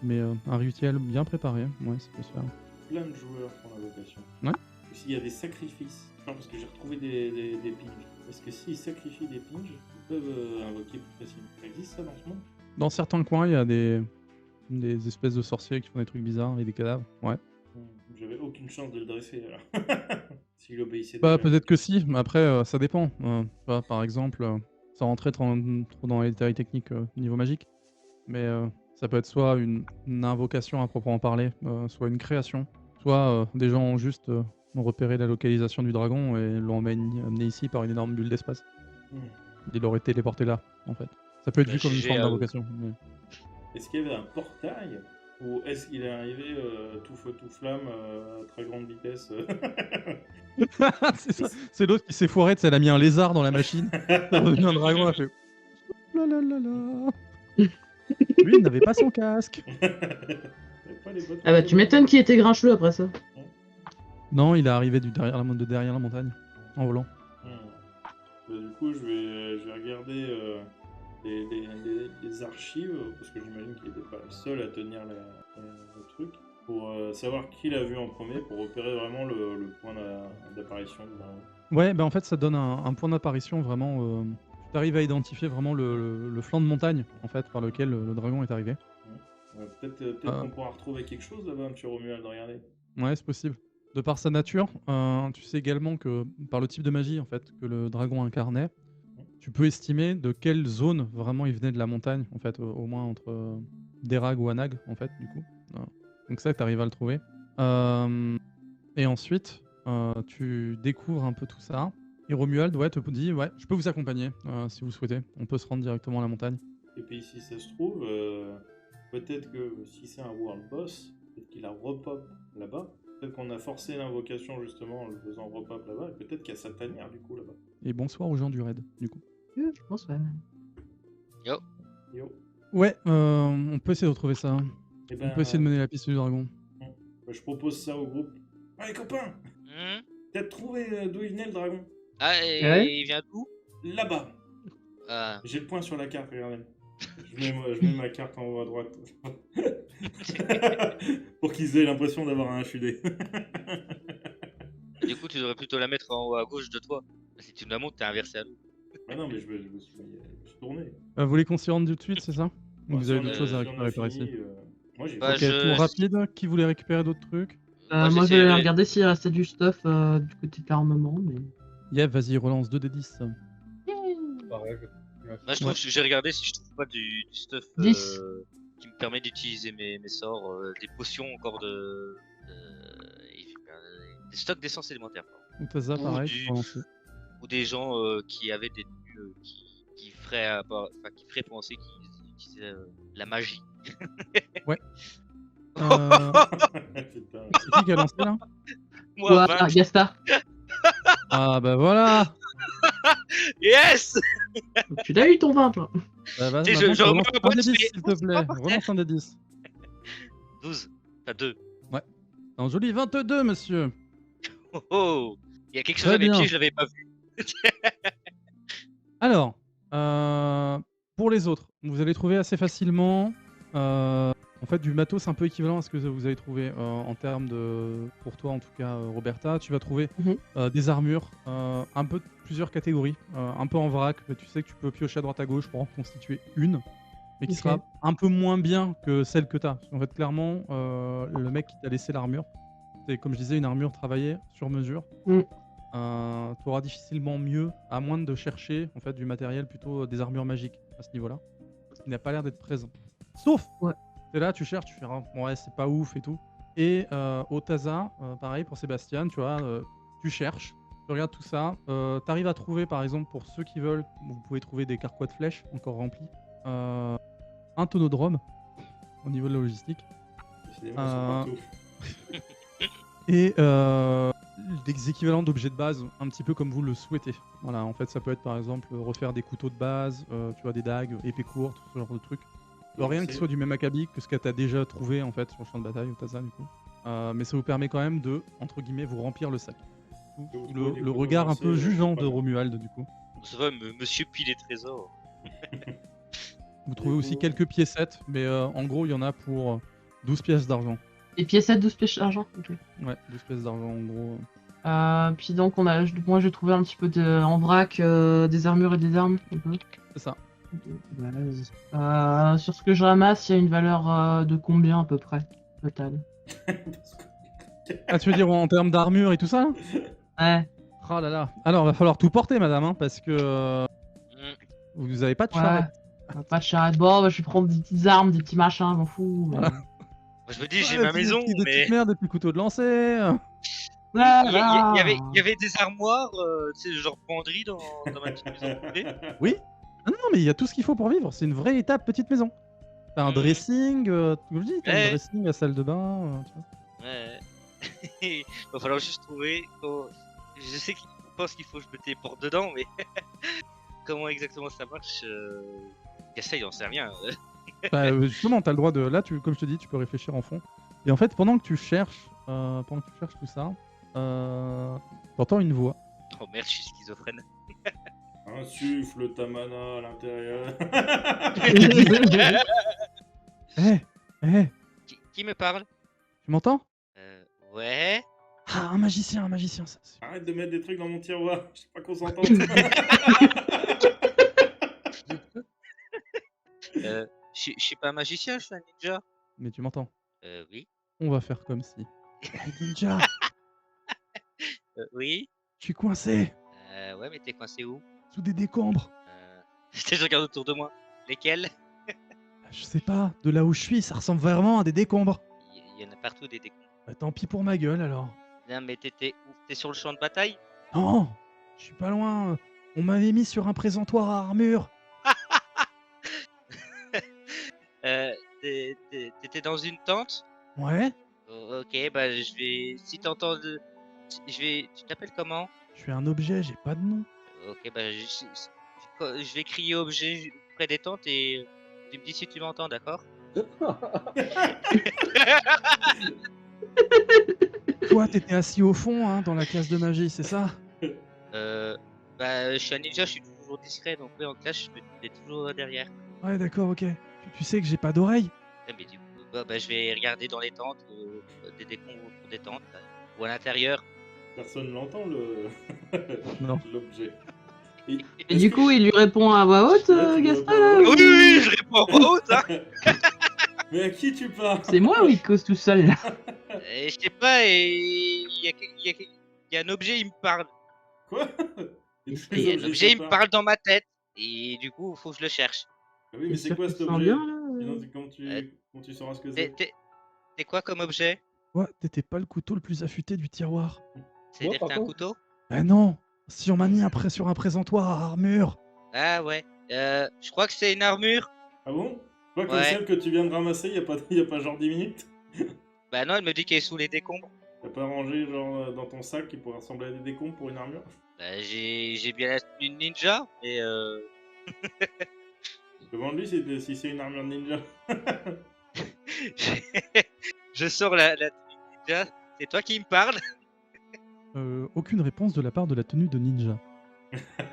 Mais un rituel bien préparé, ouais, ça peut se faire. Plein de joueurs font l'invocation. Ouais. Aussi, il y a des sacrifices. Genre parce que j'ai retrouvé des pinges. Est-ce que s'ils sacrifient des pinges, ils peuvent invoquer plus facilement? Ça existe ça dans ce monde? Dans certains coins, il y a des espèces de sorciers qui font des trucs bizarres et des cadavres, ouais. J'avais aucune chance de le dresser alors. S'il obéissait Bah, déjà. peut-être que si, mais après, ça dépend. Tu vois, par exemple, sans rentrer trop dans les détails techniques niveau magique, mais ça peut être soit une invocation à proprement parler, soit une création, soit des gens ont juste repéré la localisation du dragon et l'ont amené ici par une énorme bulle d'espace. Il l'aurait téléporté là, en fait. Ça peut être vu comme une forme d'invocation. Mais... Est-ce qu'il y avait un portail ou est-ce qu'il est arrivé tout feu tout flamme à très grande vitesse C'est ça. C'est l'autre qui s'est foiré, elle a mis un lézard dans la machine. C'est revenu un dragon, elle a fait. La la la la. Lui, il n'avait pas son casque. Ah bah tu m'étonnes qu'il était grincheux après ça. Non, il est arrivé de derrière la montagne, en volant. Bah, du coup, je vais regarder les archives, parce que j'imagine qu'il n'était pas le seul à tenir le truc, pour savoir qui l'a vu en premier, pour repérer vraiment le point d'apparition. Ouais, bah en fait, ça donne un point d'apparition vraiment. Tu arrives à identifier vraiment le flanc de montagne, en fait, par lequel le dragon est arrivé. Peut-être qu'on pourra retrouver quelque chose là-bas, monsieur Romuald, regardez. Ouais, c'est possible. De par sa nature, tu sais également que par le type de magie en fait que le dragon incarnait, tu peux estimer de quelle zone vraiment il venait de la montagne, en fait, au moins entre Derag ou Anag, en fait, du coup. Donc ça, tu arrives à le trouver. Et ensuite, tu découvres un peu tout ça. Et Romuald, ouais, te dit, ouais, je peux vous accompagner si vous souhaitez. On peut se rendre directement à la montagne. Et puis si ça se trouve, peut-être que si c'est un world boss, peut-être qu'il a repop là-bas. Peut-être qu'on a forcé l'invocation justement en le faisant repop là-bas. Et peut-être qu'il y a Satanière du coup là-bas. Et bonsoir aux gens du raid, du coup. Je pense, ouais. Yo. Ouais, on peut essayer de retrouver ça. Eh ben, On peut essayer de mener la piste du dragon. Je propose ça au groupe. Allez copains, peut-être trouver d'où il venait le dragon. Ah, et Ouais. il vient d'où? Là-bas. Ah. J'ai le point sur la carte, regardez. Je mets ma carte en haut à droite. Pour qu'ils aient l'impression d'avoir un HUD. Du coup, tu devrais plutôt la mettre en haut à gauche de toi. Si tu me la montres, t'es inversé à nous. Ah non, mais je me suis tourné. Vous voulez qu'on s'y rende tout de suite, c'est ça? Ou Bah, vous si avez on d'autres a- choses à si on a récupérer par fini, ici? Moi j'ai Bah, Ok, je- tour rapide. Qui voulait récupérer d'autres trucs? Moi, Moi, je j'essaie vais de- regarder s'il restait du stuff du côté de l'armement, mais... Yep, vas-y, relance 2d10. Pareil, Moi, je trouve que j'ai regardé si je trouve pas du stuff 10. qui me permet d'utiliser mes sorts, des potions encore des stocks d'essence élémentaire. pardon. Otaza, Ou pareil, du- tu peux relancer. Ou des gens qui avaient des tenues qui feraient penser qu'ils utilisaient la magie. Putain. C'est qui a lancé là? Moi, Voilà, 20. Gasta. Ah bah voilà. Yes. Tu l'as eu ton 20, toi. Bah, vas-y, Tu sais, maintenant, je tu remets relances un un point des de 10 suite. s'il te plaît. Mortel. Relance un des 10. 12. Enfin 2. Un joli 22, monsieur. Oh oh. Il y a quelque chose Très à mes bien. pieds, je l'avais pas vu. Alors, pour les autres, vous allez trouver assez facilement en fait du matos un peu équivalent à ce que vous avez trouvé en termes de, pour toi en tout cas, Roberta. Tu vas trouver des armures, un peu de plusieurs catégories, un peu en vrac, mais tu sais que tu peux piocher à droite à gauche pour en constituer une, mais qui Ok. sera un peu moins bien que celle que tu as. En fait, clairement, le mec qui t'a laissé l'armure, c'est comme je disais une armure travaillée sur mesure. Tu auras difficilement mieux, à moins de chercher en fait du matériel plutôt des armures magiques à ce niveau-là, qui n'a pas l'air d'être présent. Sauf, Ouais. t'es là, tu cherches, tu fais ouais c'est pas ouf et tout. Et Otaza, pareil pour Sébastien, tu vois, tu cherches, tu regardes tout ça, t'arrives à trouver par exemple pour ceux qui veulent, vous pouvez trouver des carquois de flèches encore remplis, un tonodrome au niveau de la logistique. Décidément, ils sont partout. Et des équivalents d'objets de base, un petit peu comme vous le souhaitez. Voilà, en fait, ça peut être par exemple refaire des couteaux de base, tu vois, des dagues, épées courtes, ce genre de trucs. Rien qui soit du même acabit que ce que tu as déjà trouvé en fait sur le champ de bataille au Taza du coup. Mais ça vous permet quand même de, entre guillemets, vous remplir le sac. Que vous Sous trouvez des le couteaux regard un lancés, peu jugeant c'est pas de mal. Romuald du coup. Ça va, monsieur pile les trésors. Vous trouvez aussi quelques piécettes, mais en gros il y en a pour 12 pièces d'argent. Et piécettes, 12 pièces d'argent. Ok. Ouais, 12 pièces d'argent en gros. Puis donc, moi j'ai trouvé un petit peu en vrac des armures et des armes. Un peu. C'est ça. Bah, vas-y. Sur ce que je ramasse, il y a une valeur de combien à peu près total? Ah, tu veux dire en termes d'armure et tout ça là? Ouais, Oh là là. Alors, va falloir tout porter, madame, hein, parce que vous avez pas de ouais. charrette. Pas de charrette. Bon, bah, je vais prendre des petites armes, des petits machins, je m'en fous. Voilà. Moi, je me dis, j'ai Ouais, ma maison, des mais petites merdes, des petits couteaux de lancer. il y avait des armoires, tu sais, genre penderies dans ma petite maison poupée. Oui. Ah non, mais il y a tout ce qu'il faut pour vivre. C'est une vraie étape petite maison. T'as un Mhm. dressing, comme je dis, t'as Ouais. un dressing, la salle de bain. Tu vois. Ouais. Il va falloir juste trouver. Je sais qu'il pense qu'il faut que je me téléporte dedans, mais comment exactement ça marche Kassa, il en sait rien. Bah, justement, t'as le droit de. Là, comme je te dis, tu peux réfléchir en fond. Et en fait, pendant que tu cherches tout ça, t'entends une voix. Oh merde, je suis schizophrène. Insuffle ta mana à l'intérieur. Hé, Qui me parle tu m'entends? Ouais. Ah, un magicien, ça. Arrête de mettre des trucs dans mon tiroir. Je sais pas qu'on s'entende. Je suis pas un magicien, je suis un ninja. Mais tu m'entends? Oui. On va faire comme si. Hey, Ninja, Oui. je suis coincé Ouais, mais t'es coincé où sous des décombres. Je regarde autour de moi. Lesquels Je sais pas, de là où je suis, ça ressemble vraiment à des décombres. Il y en a partout des décombres. Bah, tant pis pour ma gueule alors. Non, mais t'étais où? T'es sur le champ de bataille? Non, je suis pas loin. On m'avait mis sur un présentoir à armure. T'étais dans une tente? Ouais, Oh, ok, bah je vais. Si t'entends de. Je vais. Tu t'appelles comment? je suis un objet, j'ai pas de nom. Ok, bah je vais crier objet près des tentes et tu me dis si tu m'entends, d'accord? Toi, t'étais assis au fond, hein, dans la classe de magie, c'est ça? Bah je suis un ninja, je suis toujours discret, donc ouais, en clash, je me mets toujours derrière. Ouais, d'accord, ok. Tu sais que j'ai pas d'oreille? Ouais, mais du coup, bah, je vais regarder dans les tentes, des décombres autour des tentes, ou à l'intérieur. Personne n'entend Non. l'objet. Et du coup, il lui répond à voix haute, Ouais, tu lui Gaspard réponds à là, voix Oui, oui, je réponds en voix haute, hein. Mais à qui tu parles? C'est moi ou il cause tout seul là? Et je sais pas, et il y a un objet, il me parle. Quoi? Et tous Et les un objets objet, se il me parlent. parle dans ma tête. Et du coup, faut que je le cherche. Ah oui, mais c'est sûr quoi que cet tu sens objet? bien, là Sinon, comment tu sauras ce que c'est? T'es quoi comme objet? Ouais, t'étais pas le couteau le plus affûté du tiroir. C'est-à-dire que par t'as un contre. couteau? Ah non, si on m'a mis sur un présentoir à armure. Ah ouais. Je crois que c'est une armure. Ah bon? Pas comme Ouais. celle que tu viens de ramasser il y a pas genre 10 minutes? Bah non, elle me dit qu'elle est sous les décombres. T'as pas rangé genre dans ton sac qui pourrait ressembler à des décombres pour une armure? Bah j'ai bien la tenue de ninja, mais Demande-lui si c'est une armure ninja. je sors la tenue de ninja. C'est toi qui me parles? Aucune réponse de la part de la tenue de ninja.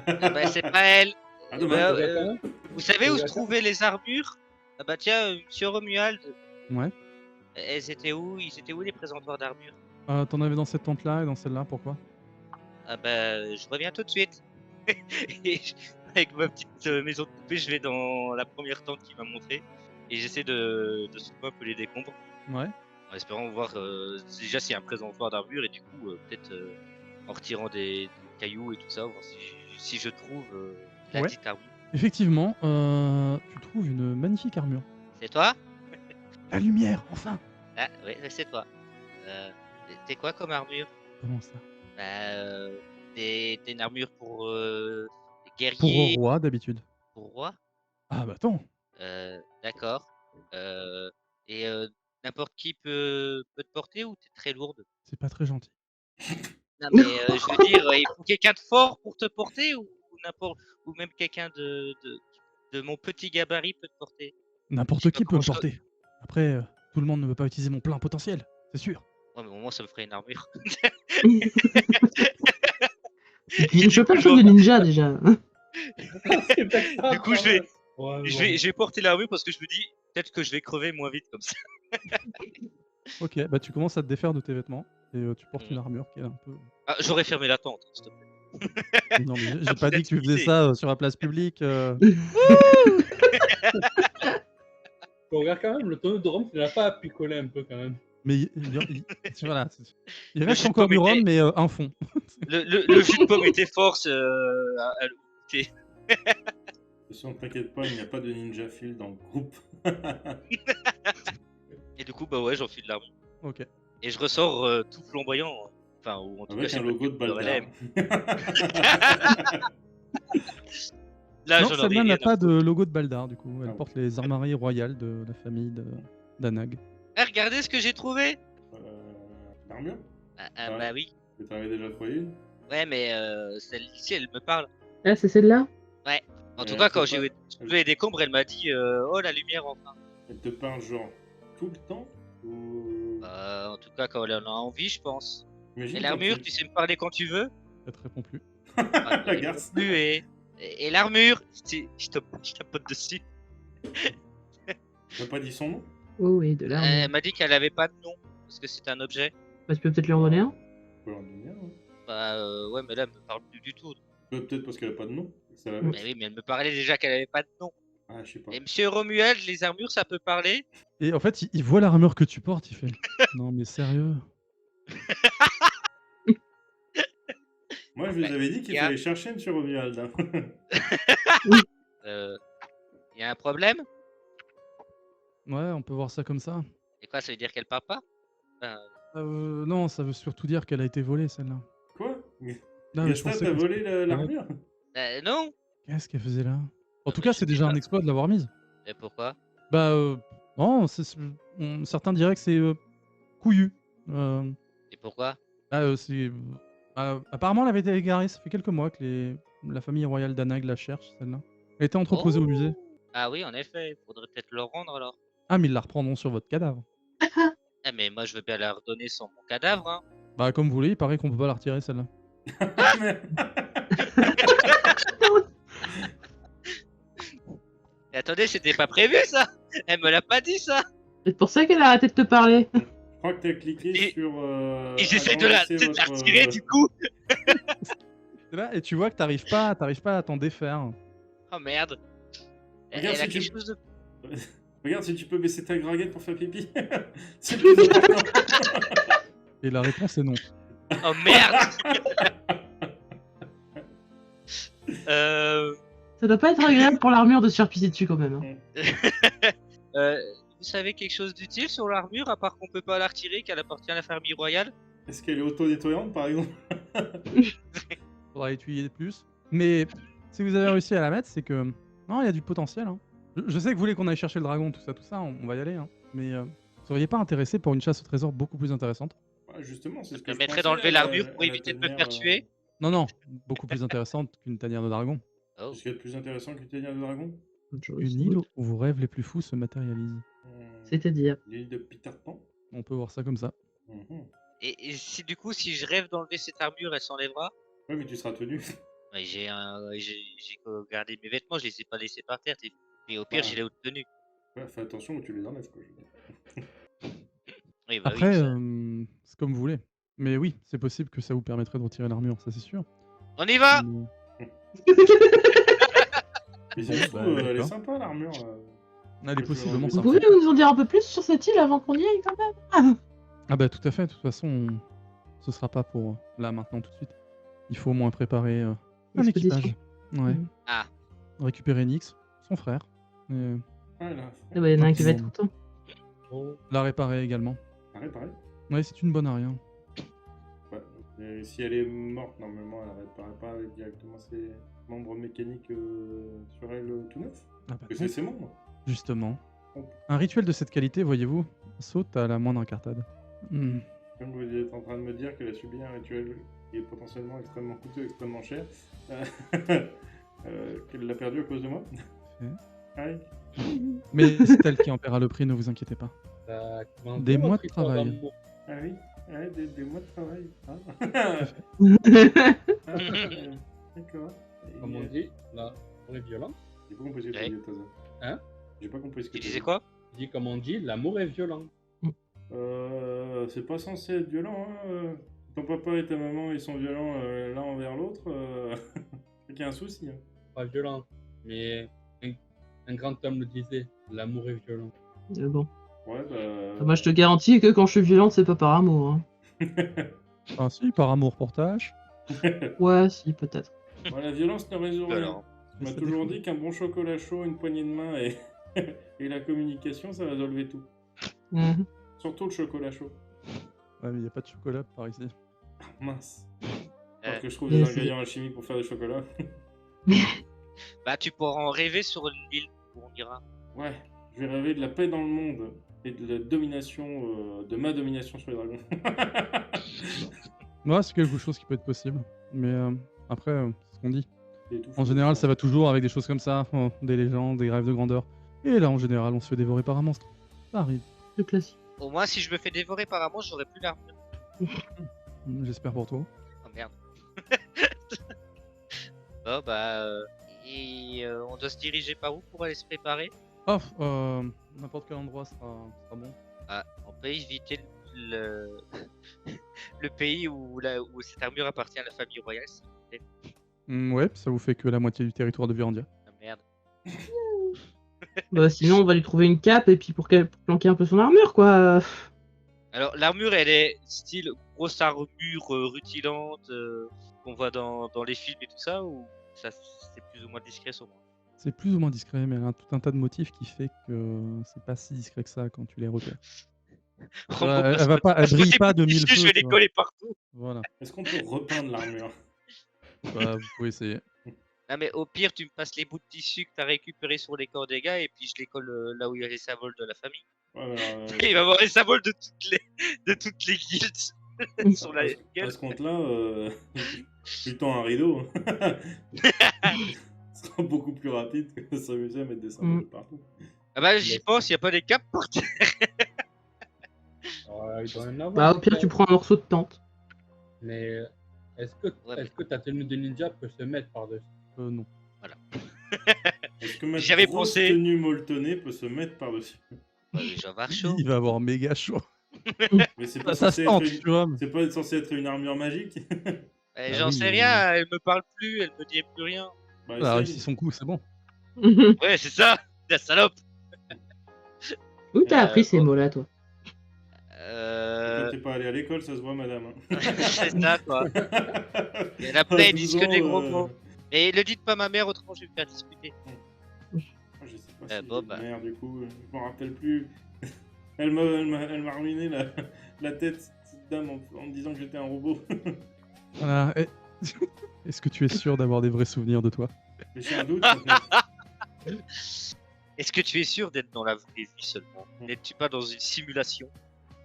Bah c'est pas elle. Ah, Bah, dommage. vous savez où se D'accord. trouvaient les armures? Ah bah tiens, monsieur Romuald, Ouais. elles étaient où? Ils étaient où les présentoirs d'armure? T'en avais dans cette tente-là et dans celle-là, pourquoi? Ah bah je reviens tout de suite. Et avec ma petite maison de poupée, je vais dans la première tente qu'il m'a montrée et j'essaie de soulever un peu les décombres Ouais. en espérant voir déjà s'il y a un présentoir d'armure et du coup peut-être en retirant des cailloux et tout ça, voir si je trouve la Ouais. petite armure. Effectivement, tu trouves une magnifique armure. C'est toi? La lumière, enfin! Ah ouais, c'est toi. T'es quoi comme armure? Comment ça? Bah t'es une armure pour Pour guerrier, roi, d'habitude. pour roi? Ah bah attends! D'accord. Et n'importe qui peut te porter ou t'es très lourde? C'est pas très gentil. Non mais je veux dire, il faut quelqu'un de fort pour te porter ou n'importe ou même quelqu'un de mon petit gabarit peut te porter? N'importe Je sais qui pas peut me comment ça- porter. Après, tout le monde ne veut pas utiliser mon plein potentiel, c'est sûr. Ouais, mais au moins ça me ferait une armure. Je fais Du plein de coup, trucs de ninja déjà. C'est peut-être ça, Du coup, je vais, Ouais, mais je vais porter l'armure parce que je me dis peut-être que je vais crever moins vite comme ça. Ok, bah tu commences à te défaire de tes vêtements et tu portes Mhm. une armure qui est un peu. Ah, j'aurais fermé la tente, s'il te plaît. Non, mais j'ai Ça pas pourrait dit que tu faisais intimider. ça sur la place publique. On regarde quand même, le tonneau de rhum, tu l'as pas à picoler un peu quand même. Mais voilà, il Le reste jus de encore pomme du rhum, était- mais un fond. Le jus de pomme était force à l'unité. De toute façon, t'inquiète pas, il n'y a pas de ninja fil dans le groupe. Et du coup, bah ouais, j'enfile l'armure. Ok. Et je ressors tout flamboyant. Enfin, ou en tout cas, Avec je sais un pas logo quelle de couleur elle Baldar. est. Là, Non, j'en aurais celle-là rien n'a à pas de foutre. logo de Baldar, du coup. Elle Ah. porte les armoiries royales de la famille d'Anag. Eh, regardez ce que j'ai trouvé. L'armure Ah, Ouais. bah oui. Que t'en avais déjà trouvé une. Ouais, mais celle-ci, elle me parle. Ah, c'est celle-là? Ouais. En tout Elle cas, te quand pa- j'ai soulevé les décombres, elle m'a dit oh, la lumière, enfin. Elle te parle genre tout le temps ou... En tout cas, quand elle en a envie, je pense. Imagine Et quand l'armure, tu- tu sais me parler quand tu veux. Elle te répond plus. Ah, La elle garce. répond plus, et l'armure, je tapote dessus. T'as pas dit son nom Oh, et de Elle l'armure. m'a dit qu'elle avait pas de nom. Parce que c'est un objet. Bah, tu peux peut-être lui en donner un? On peut en donner un, hein. Bah ouais, mais là, elle me parle plus du tout. Peut-être parce qu'elle a pas de nom. C'est la Mais oui, mais elle me parlait déjà qu'elle avait pas de nom. Ah, je sais pas. Et Monsieur Romuald, les armures, ça peut parler? Et en fait, il voit l'armure que tu portes, il fait non, mais sérieux. Moi, je vous avais dit qu'il Y a- fallait chercher Monsieur Romuald. Hein. Y a un problème? Ouais, on peut voir ça comme ça. Et quoi, ça veut dire qu'elle parle pas? Non, ça veut surtout dire qu'elle a été volée, celle-là. Quoi Non, mais je Gaston, pensais t'as que- volé l'armure Non. Qu'est-ce qu'elle faisait là? En tout mais cas, je c'est sais déjà pas. un exploit de l'avoir mise. Et pourquoi? Bah, non, certains diraient que c'est couillu. Et pourquoi? Apparemment, elle avait été égarée. Ça fait quelques mois que la famille royale d'Anag la cherche, celle-là. Elle était entreposée au musée. Ah oui, en effet, faudrait peut-être le rendre alors. Ah, mais ils la reprendront sur votre cadavre. Ah, mais moi, je veux bien la redonner sans mon cadavre, hein. Bah, comme vous voulez, il paraît qu'on peut pas la retirer, celle-là. Mais- Mais attendez, c'était pas prévu ça. Elle me l'a pas dit ça. C'est pour ça qu'elle a arrêté de te parler. Je crois que t'as cliqué Et- sur... Et j'essaie de la agrandir de la votre, retirer du coup. Et là, et tu vois que t'arrives pas à t'en défaire. Oh merde. Elle Regarde a si quelque tu- chose de. Regarde si tu peux baisser ta graguette pour faire pipi. C'est plus important. Et la réponse est non. Oh merde. Ça doit pas être agréable pour l'armure de se faire pisser dessus quand même. Hein. Vous savez quelque chose d'utile sur l'armure à part qu'on peut pas la retirer, qu'elle appartient à la famille royale? Est-ce qu'elle est auto-nettoyante par exemple? Faudra étudier plus. Mais si vous avez réussi à la mettre, c'est que. Non, il y a du potentiel. Hein. Je sais que vous voulez qu'on aille chercher le dragon, tout ça, on va y aller. Hein. Mais vous seriez pas intéressé pour une chasse au trésor beaucoup plus intéressante? Ouais, justement, c'est ce Ça que je permettrait pensais, d'enlever l'armure pour la éviter de me tanière, faire tuer? Non, beaucoup plus intéressante qu'une tanière de dragon. Oh. Qu'est-ce qu'il y a de plus intéressant qu'une tanière de dragon? Une île où vos rêves les plus fous se matérialisent. C'est-à-dire. L'île de Peter Pan. On peut voir ça comme ça. Mhm. Et si du coup, si je rêve d'enlever cette armure, elle s'enlèvera? Ouais, mais tu seras tenu. Ouais, j'ai gardé mes vêtements, je les ai pas laissés par terre. Et au pire, Ah. j'ai les hautes tenues. Ouais, fais attention où tu les enlèves, quoi. Je veux dire. Oui, bah Après, oui, ça- c'est comme vous voulez. Mais oui, c'est possible que ça vous permettrait de retirer l'armure, ça c'est sûr. On y va! Mais- Mais ça se Bah, trouve, elle est d'accord. sympa l'armure. Elle est Je possiblement vais Vous sympa. pouvez nous en dire un peu plus sur cette île avant qu'on y aille quand même? Ah bah tout à fait, de toute façon, ce sera pas pour là maintenant tout de suite. Il faut au moins préparer un L'expédition. équipage. Ouais. Mhm. Ah. Récupérer Nyx, son frère. Et Ah, là. Ah bah, il y en a un qui va être content. Oh. la réparer également. Pareil, pareil. Ouais, c'est une bonne aria. Ouais. Et si elle est morte, normalement, elle réparerait pas avec directement ses membres mécaniques sur elle tout neuf. Ah bah Parce que non, c'est ses membres. justement. Un rituel de cette qualité, voyez-vous, saute à la moindre incartade. Hmm. Comme vous êtes en train de me dire qu'elle a subi un rituel qui est potentiellement extrêmement coûteux, extrêmement cher, qu'elle l'a perdu à cause de moi. Fait. Ouais. Mais c'est elle qui en paiera le prix, ne vous inquiétez pas. T'as commencé Des mois de votre histoire travail. d'amour. Ah oui, ouais, des mois de travail. Ah. Ah, d'accord. Comme on dit, l'amour est violent. J'ai pas compris ce que tu Ouais. dis, Otaza. Hein? J'ai pas compris ce que Tu tu disais dis. quoi? Je dis comme on dit, l'amour est violent. C'est pas censé être violent, hein. Ton papa et ta maman, ils sont violents l'un envers l'autre. C'est qu'il y a un souci. Hein. Pas violent, mais un grand homme le disait, l'amour est violent. Bon. Ouais, bah. Moi, je te garantis que quand je suis violente, c'est pas par amour. Hein. Ah si, par amour pour tâche. Ouais, si, peut-être. Ouais, la violence ne résout rien. Alors, On m'a Ça toujours défoule. dit qu'un bon chocolat chaud, une poignée de main et, et la communication, ça résolvait tout. Mhm. Surtout le chocolat chaud. Ouais, mais il n'y a pas de chocolat par ici. Mince. Alors Euh, que je trouve Mais des c'est- ingrédients alchimiques pour faire du chocolat. bah, tu pourras en rêver sur une île où on ira. Ouais, je vais rêver de la paix dans le monde et de la domination, de ma domination sur les dragons. Ouais, c'est quelque chose qui peut être possible. Mais après, c'est ce qu'on dit. Et tout En général, ça va toujours avec des choses comme ça, des légendes, des rêves de grandeur. Et là, en général, on se fait dévorer par un monstre. Ça arrive. Le classique. Au moins, si je me fais dévorer par un monstre, j'aurai plus l'armure. J'espère pour toi. Oh merde. Bon, bah. On doit se diriger par où pour aller se préparer? Ah, n'importe quel endroit sera bon. Ah, on peut éviter le, le pays où cette armure appartient à la famille royale, s'il vous plaît. Ouais, ça vous fait que la moitié du territoire de Virandia. Ah merde. Bah, sinon, on va lui trouver une cape et puis pour planquer un peu son armure, quoi. Alors, l'armure, elle est style grosse armure rutilante qu'on voit dans les films et tout ça, ou ça c'est plus ou moins discret sur moi? C'est plus ou moins discret, mais elle a tout un tas de motifs qui fait que c'est pas si discret que ça quand tu les repères. Elle va pas, elle brille pas de mille Je feux. vais tu les vois. coller partout. Voilà. Est-ce qu'on peut repeindre l'armure? Bah, vous pouvez essayer. Non, mais au pire, tu me passes les bouts de tissu que t'as récupérés sur les corps des gars et puis je les colle là où il y a les symboles de la famille. Ouais, mais alors, Il va y avoir les symboles de toutes les guildes sur la à gueule. ce compte-là, je lui tends un rideau. Ce sera beaucoup plus rapide que de s'amuser à mettre des symboles partout. Ah bah, j'y pense, il n'y a pas des capes par terre. Ouais, il doit y en avoir. Bah, au pire, tu prends un morceau de tente. Mais est-ce Ouais, que ta tenue de ninja peut se mettre par-dessus? Non. Est-ce que ma J'avais grosse pensé. tenue molletonnée peut se mettre par-dessus? Ouais, mais j'en vais avoir chaud. Il va avoir méga chaud. Mais c'est pas, Ça censé se tente, être une... tu vois. c'est pas censé être une armure magique. Eh, Ah j'en oui, sais mais- rien, elle me parle plus, elle me dit plus rien. Bah, Elle a essaye. réussi son coup, c'est bon. Ouais, c'est ça, la salope. Où t'as appris ces bon. mots-là, toi? Toi, t'es pas allé à l'école, ça se voit, madame. hein. C'est ça, quoi. Il y en a À plein, ils 12 disent que des ans, gros mots. Mais le dites pas à ma mère, autrement je vais me faire disputer. Je sais pas si bon, j'ai bah. une mère, du coup, je m'en rappelle plus. Elle m'a ruiné la tête, cette dame, en me disant que j'étais un robot. Voilà. Est-ce que tu es sûr d'avoir des vrais souvenirs de toi? Mais j'ai un doute. maintenant. Est-ce que tu es sûr d'être dans la vraie vie seulement? Mm. N'es-tu pas dans une simulation?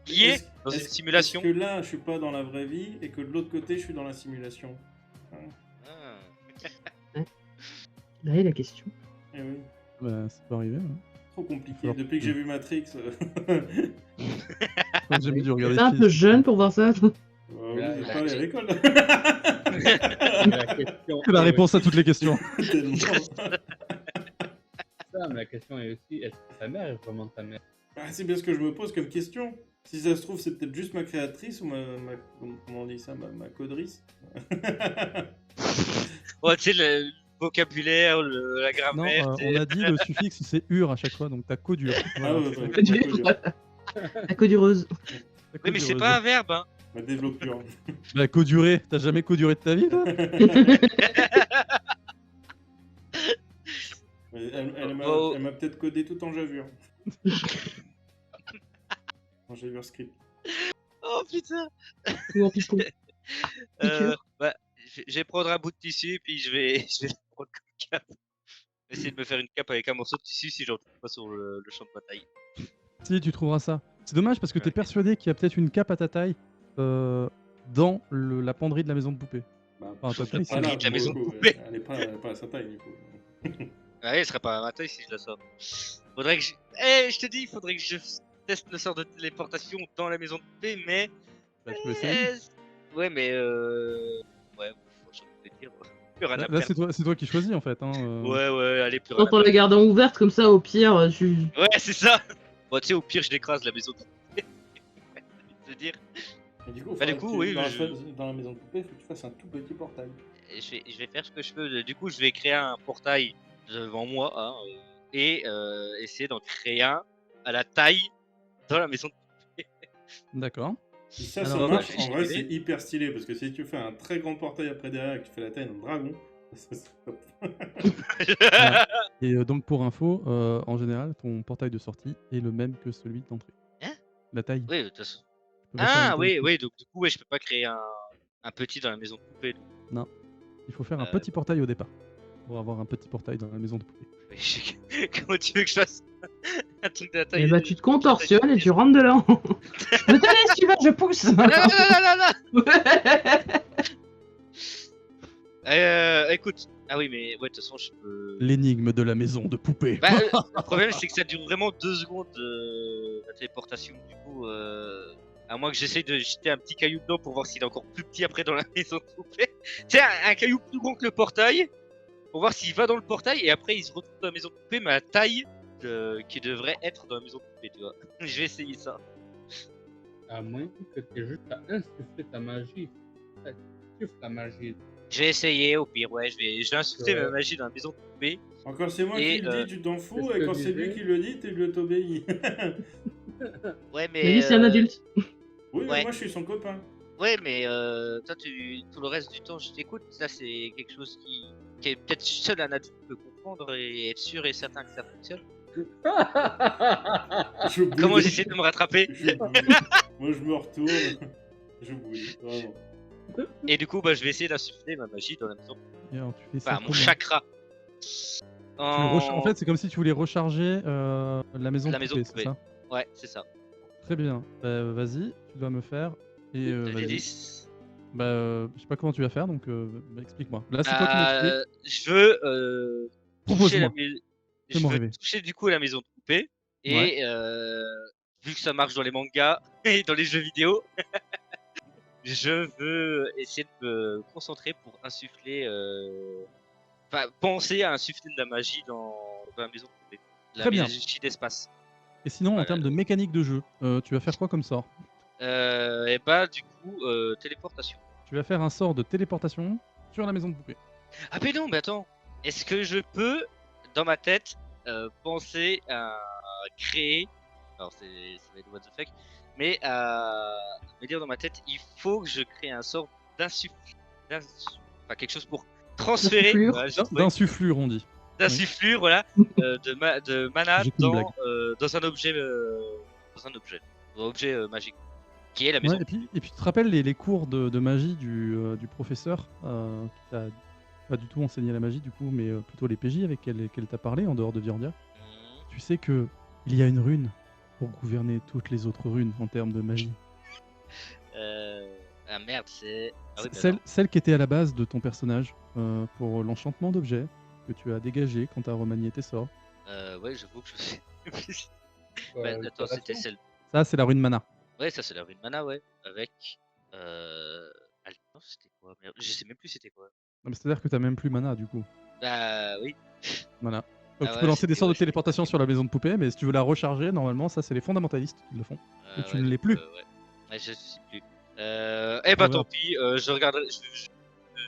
Qui est Est-ce- dans une est-ce- simulation? Est-ce que là, je suis pas dans la vraie vie et que de l'autre côté, je suis dans la simulation? Ah. Là est la question. Eh oui, Bah, ça peut arriver. Hein. trop compliqué. Alors, Depuis que j'ai vu Matrix, Quand j'ai dû regarder T'es un le peu film. jeune pour voir ça. vous n'êtes pas allé à l'école. Mais la question C'est la est réponse à toutes les questions. Tellement. ça, mais la question est aussi, est-ce que ta mère est vraiment ta mère? Ah, c'est bien ce que je me pose comme question. Si ça se trouve, c'est peut-être juste ma créatrice ou comment on dit ça, ma codrice. Oh, tu sais, le vocabulaire, la Non, grammaire. on a dit le suffixe c'est ur à chaque fois, donc t'as codure. Ah ouais, Voilà. ouais, La ouais, La codureuse. T'as Oui, mais c'est codureuse. pas un verbe, hein. ma développure. Bah, coduré, t'as jamais coduré de ta vie, toi? Mais elle Oh. m'a peut-être codé tout en javure. En javure script. Oh putain. Ou en piston. Bah, je vais prendre un bout de tissu, puis je vais le prendre comme cape. Essayer de me faire une cape avec un morceau de tissu si j'en trouve pas sur le champ de bataille. Si, tu trouveras ça. C'est dommage parce que t'es Ouais. persuadé qu'il y a peut-être une cape à ta taille dans la penderie de la maison de poupée. Bah, Enfin, ta taille, pas c'est- penderie de la pour maison le de coup, poupée. Elle est pas à sa taille, du coup. Ouais, il serait pas à ma taille si je la sors. Faudrait que je... Eh, je te dis, il faudrait que je teste le sort de téléportation dans la maison de poupée, mais... Bah, tu peux essayer. Ouais, mais Ouais, faut changer de dire. Plus rien à Là, perdre. c'est toi qui choisis en fait. Hein, Ouais, allez, plus rien Quand à on la perdre. garde en ouverte comme ça, au pire, tu. Ouais, c'est ça. Bon, tu sais, au pire, je l'écrase la maison de poupée. Je veux dire. Et du coup, Bah, du faudrait que coup, oui, dans la maison de poupée, il faut que tu fasses un tout petit portail. Je vais faire ce que je peux. Du coup, je vais créer un portail devant moi hein, et essayer d'en créer un à la taille dans la maison de poupée. D'accord. Si ça, Alors, ça on va marche, pas en vrai, figer. c'est hyper stylé. Parce que si tu fais un très grand portail après derrière et que tu fais la taille d'un dragon, ça c'est top. Et donc pour info, en général, ton portail de sortie est le même que celui d'entrée. Hein? La taille. Oui, de toute façon. Tu peux pas faire une Ah, taille oui, donc du coup, ouais, je peux pas créer un petit dans la maison de poupée. Donc. Non. Il faut faire un Euh, petit portail au départ. Pour avoir un petit portail dans la maison de poupée. Comment tu veux que je fasse un truc de la taille Et bah, tu te contorsionnes et tu rentres dedans. Je peux t'aider si tu veux, je pousse. Non. Écoute. Ah oui, mais ouais, de toute façon, je peux. L'énigme de la maison de poupée. Bah, le problème, c'est que ça dure vraiment 2 secondes la téléportation. Du coup, à moins que j'essaye de jeter un petit caillou dedans pour voir s'il est encore plus petit après dans la maison de poupée. Tu sais, un caillou plus grand que le portail pour voir s'il va dans le portail et après il se retrouve dans la maison de poupée, mais à la taille qui devrait être dans la maison de poupée, tu vois. Je vais essayer ça. À moins que tu aies juste à insuffler ta magie. Tu insuffles ta magie. Je vais essayer, au pire, ouais, je vais insuffler Ouais. ma magie dans la maison de poupée. Encore c'est moi Et, qui le dis, tu t'en fous. c'est ce Et que quand je c'est lui disais. qui le dit, tu le t'obéis. Ouais, Mais lui, c'est un adulte. Oui, mais Ouais. moi je suis son copain. Ouais, mais toi, tout le reste du temps, je t'écoute. Ça, c'est quelque chose qui est peut-être seul un adulte peut comprendre et être sûr et certain que ça fonctionne. Je boude. Comment j'essaie de me rattraper? Je boude. Moi je me retourne. Je boude, vraiment. Et du coup, bah, je vais essayer d'insuffler ma magie dans la maison. Et alors, tu fais ça Enfin, mon comment chakra. En fait, c'est comme si tu voulais recharger la maison La de maison poupée, de c'est poupée. ça? Ouais, c'est ça. Très bien. Vas-y, tu dois me faire. Et vas-y. 10. Je sais pas comment tu vas faire, donc explique-moi. Là, c'est toi qui m'expliques. Je veux toucher Propose-moi. je Fais-moi veux rêver. toucher du coup la maison de poupée. Et vu que ça marche dans les mangas et dans les jeux vidéo, je veux essayer de me concentrer pour insuffler. Enfin, penser à insuffler de la magie dans la maison de poupée. La Très bien. magie d'espace. Et sinon, en Voilà. termes de mécanique de jeu, tu vas faire quoi comme sort? Et bah, du coup, téléportation. Tu vas faire un sort de téléportation sur la maison de poupée. Ah, mais non, mais attends. Est-ce que je peux, dans ma tête, penser à créer. Alors, ça va être what the fuck. Mais me dire dans ma tête, il faut que je crée un sort d'insufflure. Enfin, quelque chose pour transférer. D'insufflure. Voilà, j'ai trouvé. D'insufflure, on dit. D'insufflure, voilà. De mana J'ai qu'une blague. dans un objet. Dans un objet magique. Qui est la maison. Ouais, et puis tu te rappelles les cours de magie du professeur qui t'a pas du tout enseigné la magie, du coup, mais plutôt les PJ avec qu'elle t'a parlé en dehors de Virandia. Tu sais que il y a une rune pour gouverner toutes les autres runes en termes de magie. Ah merde, c'est. Ah oui, bah Celle qui était à la base de ton personnage pour l'enchantement d'objets que tu as dégagé quand tu as remanié tes sorts. ouais, j'avoue que je sais. Ouais, Bah, attends, c'était celle. Ça, c'est la rune mana. Ouais, ça c'est la rune mana, ouais. Avec. Non, c'était quoi? Merde, je sais même plus c'était quoi. Non, mais c'est-à-dire que tu même plus mana du coup. Bah oui. Voilà. Donc Ah tu ouais, peux lancer des c'était- sorts de ouais, téléportation sur la maison de poupée, mais si tu veux la recharger, normalement, ça, c'est les fondamentalistes qui le font. Et tu ouais, ne l'es donc, plus. ouais. Ouais, je sais plus. Eh bah Ah, tant voilà. pis, je regarderai,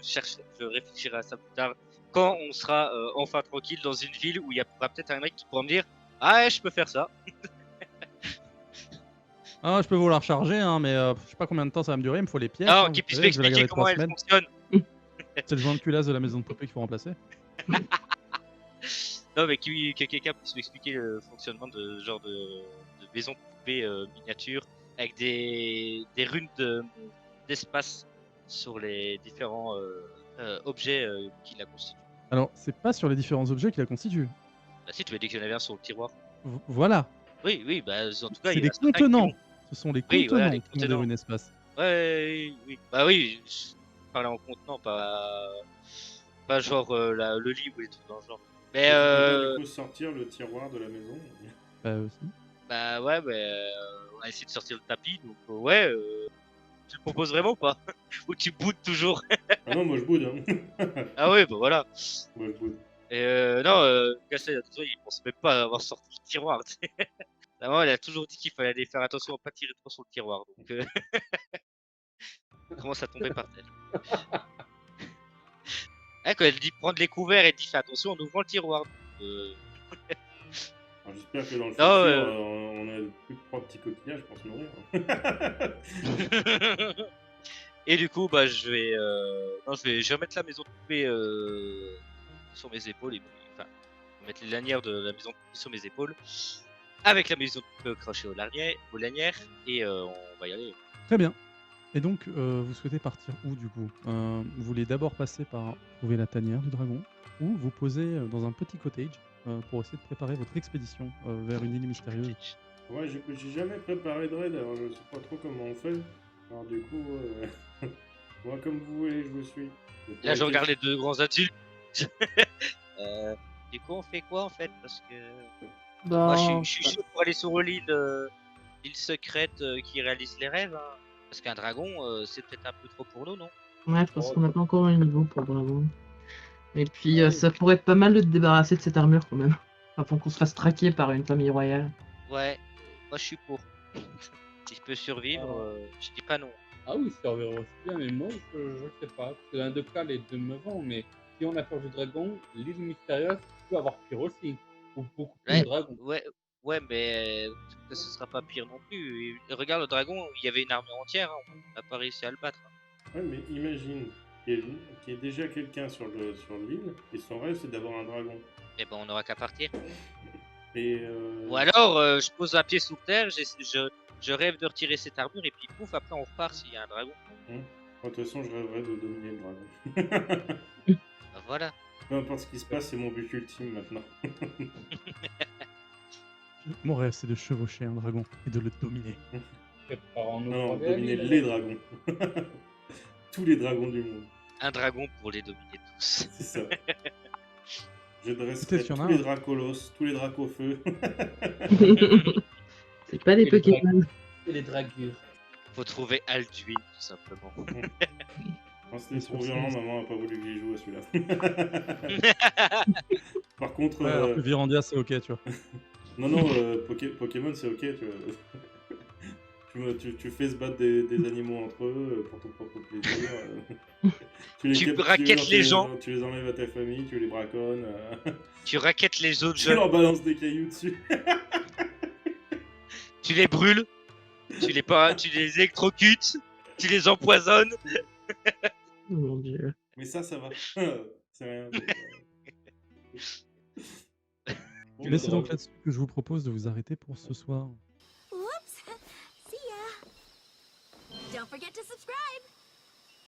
je réfléchirai à ça plus tard. Quand on sera enfin tranquille dans une ville où il y aura peut-être un mec qui pourra me dire ah ouais, je peux faire ça. Ah, je peux vous la recharger, hein, mais je sais pas combien de temps ça va me durer, il me faut les pièces. Ah, hein, qui vous puisse savez, je vais la m'expliquer garder comment 3 elle semaines. fonctionne. C'est le joint de culasse de la maison de poupée qu'il faut remplacer. Non, mais que quelqu'un puisse m'expliquer le fonctionnement de ce genre de maison de poupée miniature avec des runes d'espace sur les différents objets qui la constituent. Alors, c'est pas sur les différents objets qui la constituent. Bah si, tu m'as dit qu'il y en avait un sur le tiroir. Voilà. Oui, bah en tout cas, C'est il y en les a certains qui contenants. ont. Ce sont les Oui, voilà, contenants les qui ont des contenants. runes espace. Ouais, oui. Bah oui, je parlais en contenant, pas genre le lit ou les trucs dans le genre. Mais Tu peux du coup sortir le tiroir de la maison. Bah aussi. bah ouais, on a essayé de sortir le tapis, donc ouais, tu le proposes vraiment ou pas? Ou tu boudes toujours? Ah non, moi je boude. Hein. Ah ouais, bah voilà. Moi je boude. Et non, Gaston, il pense même pas avoir sorti le tiroir. Tu sais. La maman, elle a toujours dit qu'il fallait aller faire attention à pas tirer trop sur le tiroir, donc il commence à tomber par terre. Ah, quand elle dit prendre les couverts, elle dit fais attention en ouvrant le tiroir. Alors, j'espère que dans le Non, futur, on a plus de 3 petits coquillages pour se nourrir. Et du coup, bah, je vais remettre la maison de poupée sur mes épaules et puis, enfin, mettre les lanières de la maison de poupée sur mes épaules, avec la maison de poupée accrochée aux lanières, et on va y aller. Très bien. Et donc, vous souhaitez partir où du coup? Vous voulez d'abord passer par trouver la tanière du dragon, ou vous poser dans un petit cottage pour essayer de préparer votre expédition vers une île mystérieuse. Ouais, j'ai jamais préparé de raid, alors je sais pas trop comment on fait. Alors du coup, moi comme vous voulez, je vous suis. Là, je regarde les deux grands adultes. Du coup, on fait quoi en fait? Parce que moi, je suis chaud pour aller sur l'île secrète qui réalise les rêves. Hein. Parce qu'un dragon, c'est peut-être un peu trop pour nous, non? Ouais, parce qu'on n'a pas encore un niveau pour le dragon. Et puis, ça pourrait être pas mal de te débarrasser de cette armure quand même. Avant qu'on se fasse traquer par une famille royale. Ouais, moi je suis pour. Si je peux survivre, je dis pas non. Ah oui, ça reverra aussi bien, mais moi, je sais pas. Parce que dans les deux cas, les deux me vont, mais si on a peur du dragon, l'île mystérieuse peut avoir pire aussi. Ou beaucoup plus Ouais, de dragons. ouais, mais ce sera pas pire non plus. Et regarde le dragon, il y avait une armure entière, hein, on n'a pas réussi à le battre. Ouais, mais imagine qu'il y ait déjà quelqu'un sur l'île, et son rêve c'est d'avoir un dragon. Et ben on n'aura qu'à partir. Et Ou alors, je pose un pied sous terre, je rêve de retirer cette armure, et puis pouf, après on repart s'il y a un dragon. de toute façon, je rêverais de dominer le dragon. Bah voilà. Peu importe ce qui se passe, c'est mon but ultime maintenant. Mon rêve, c'est de chevaucher un dragon et de le dominer. Préparons-nous Non, pour aller à dominer l'île. les dragons. Tous les dragons du monde. Un dragon pour les dominer tous. C'est ça. Je dresserai Peut-être qu'il y en a tous les un. dracolos, tous les dracofeux. C'est pas des Et les Pokémon. Et les dragures. Faut trouver Alduin, tout simplement. Non, c'était Sur trop ce, violent, on- maman a pas voulu que j'y joue à celui-là. Par contre, Ouais, alors que Virandia, c'est ok, tu vois. non, Pokémon c'est ok, tu fais se battre des animaux entre eux pour ton propre plaisir. Tu raquettes les gens. Tu les enlèves à ta famille, tu les braconnes. Tu raquettes les autres Tu jeunes, leur balances des cailloux dessus. tu les brûles, tu les électrocutes, tu les empoisonnes. Oh mon dieu. Mais ça va. C'est rien. Bon, Mais c'est donc bah, là-dessus que je vous propose de vous arrêter pour ce soir. Whoops. See ya. Don't forget to subscribe.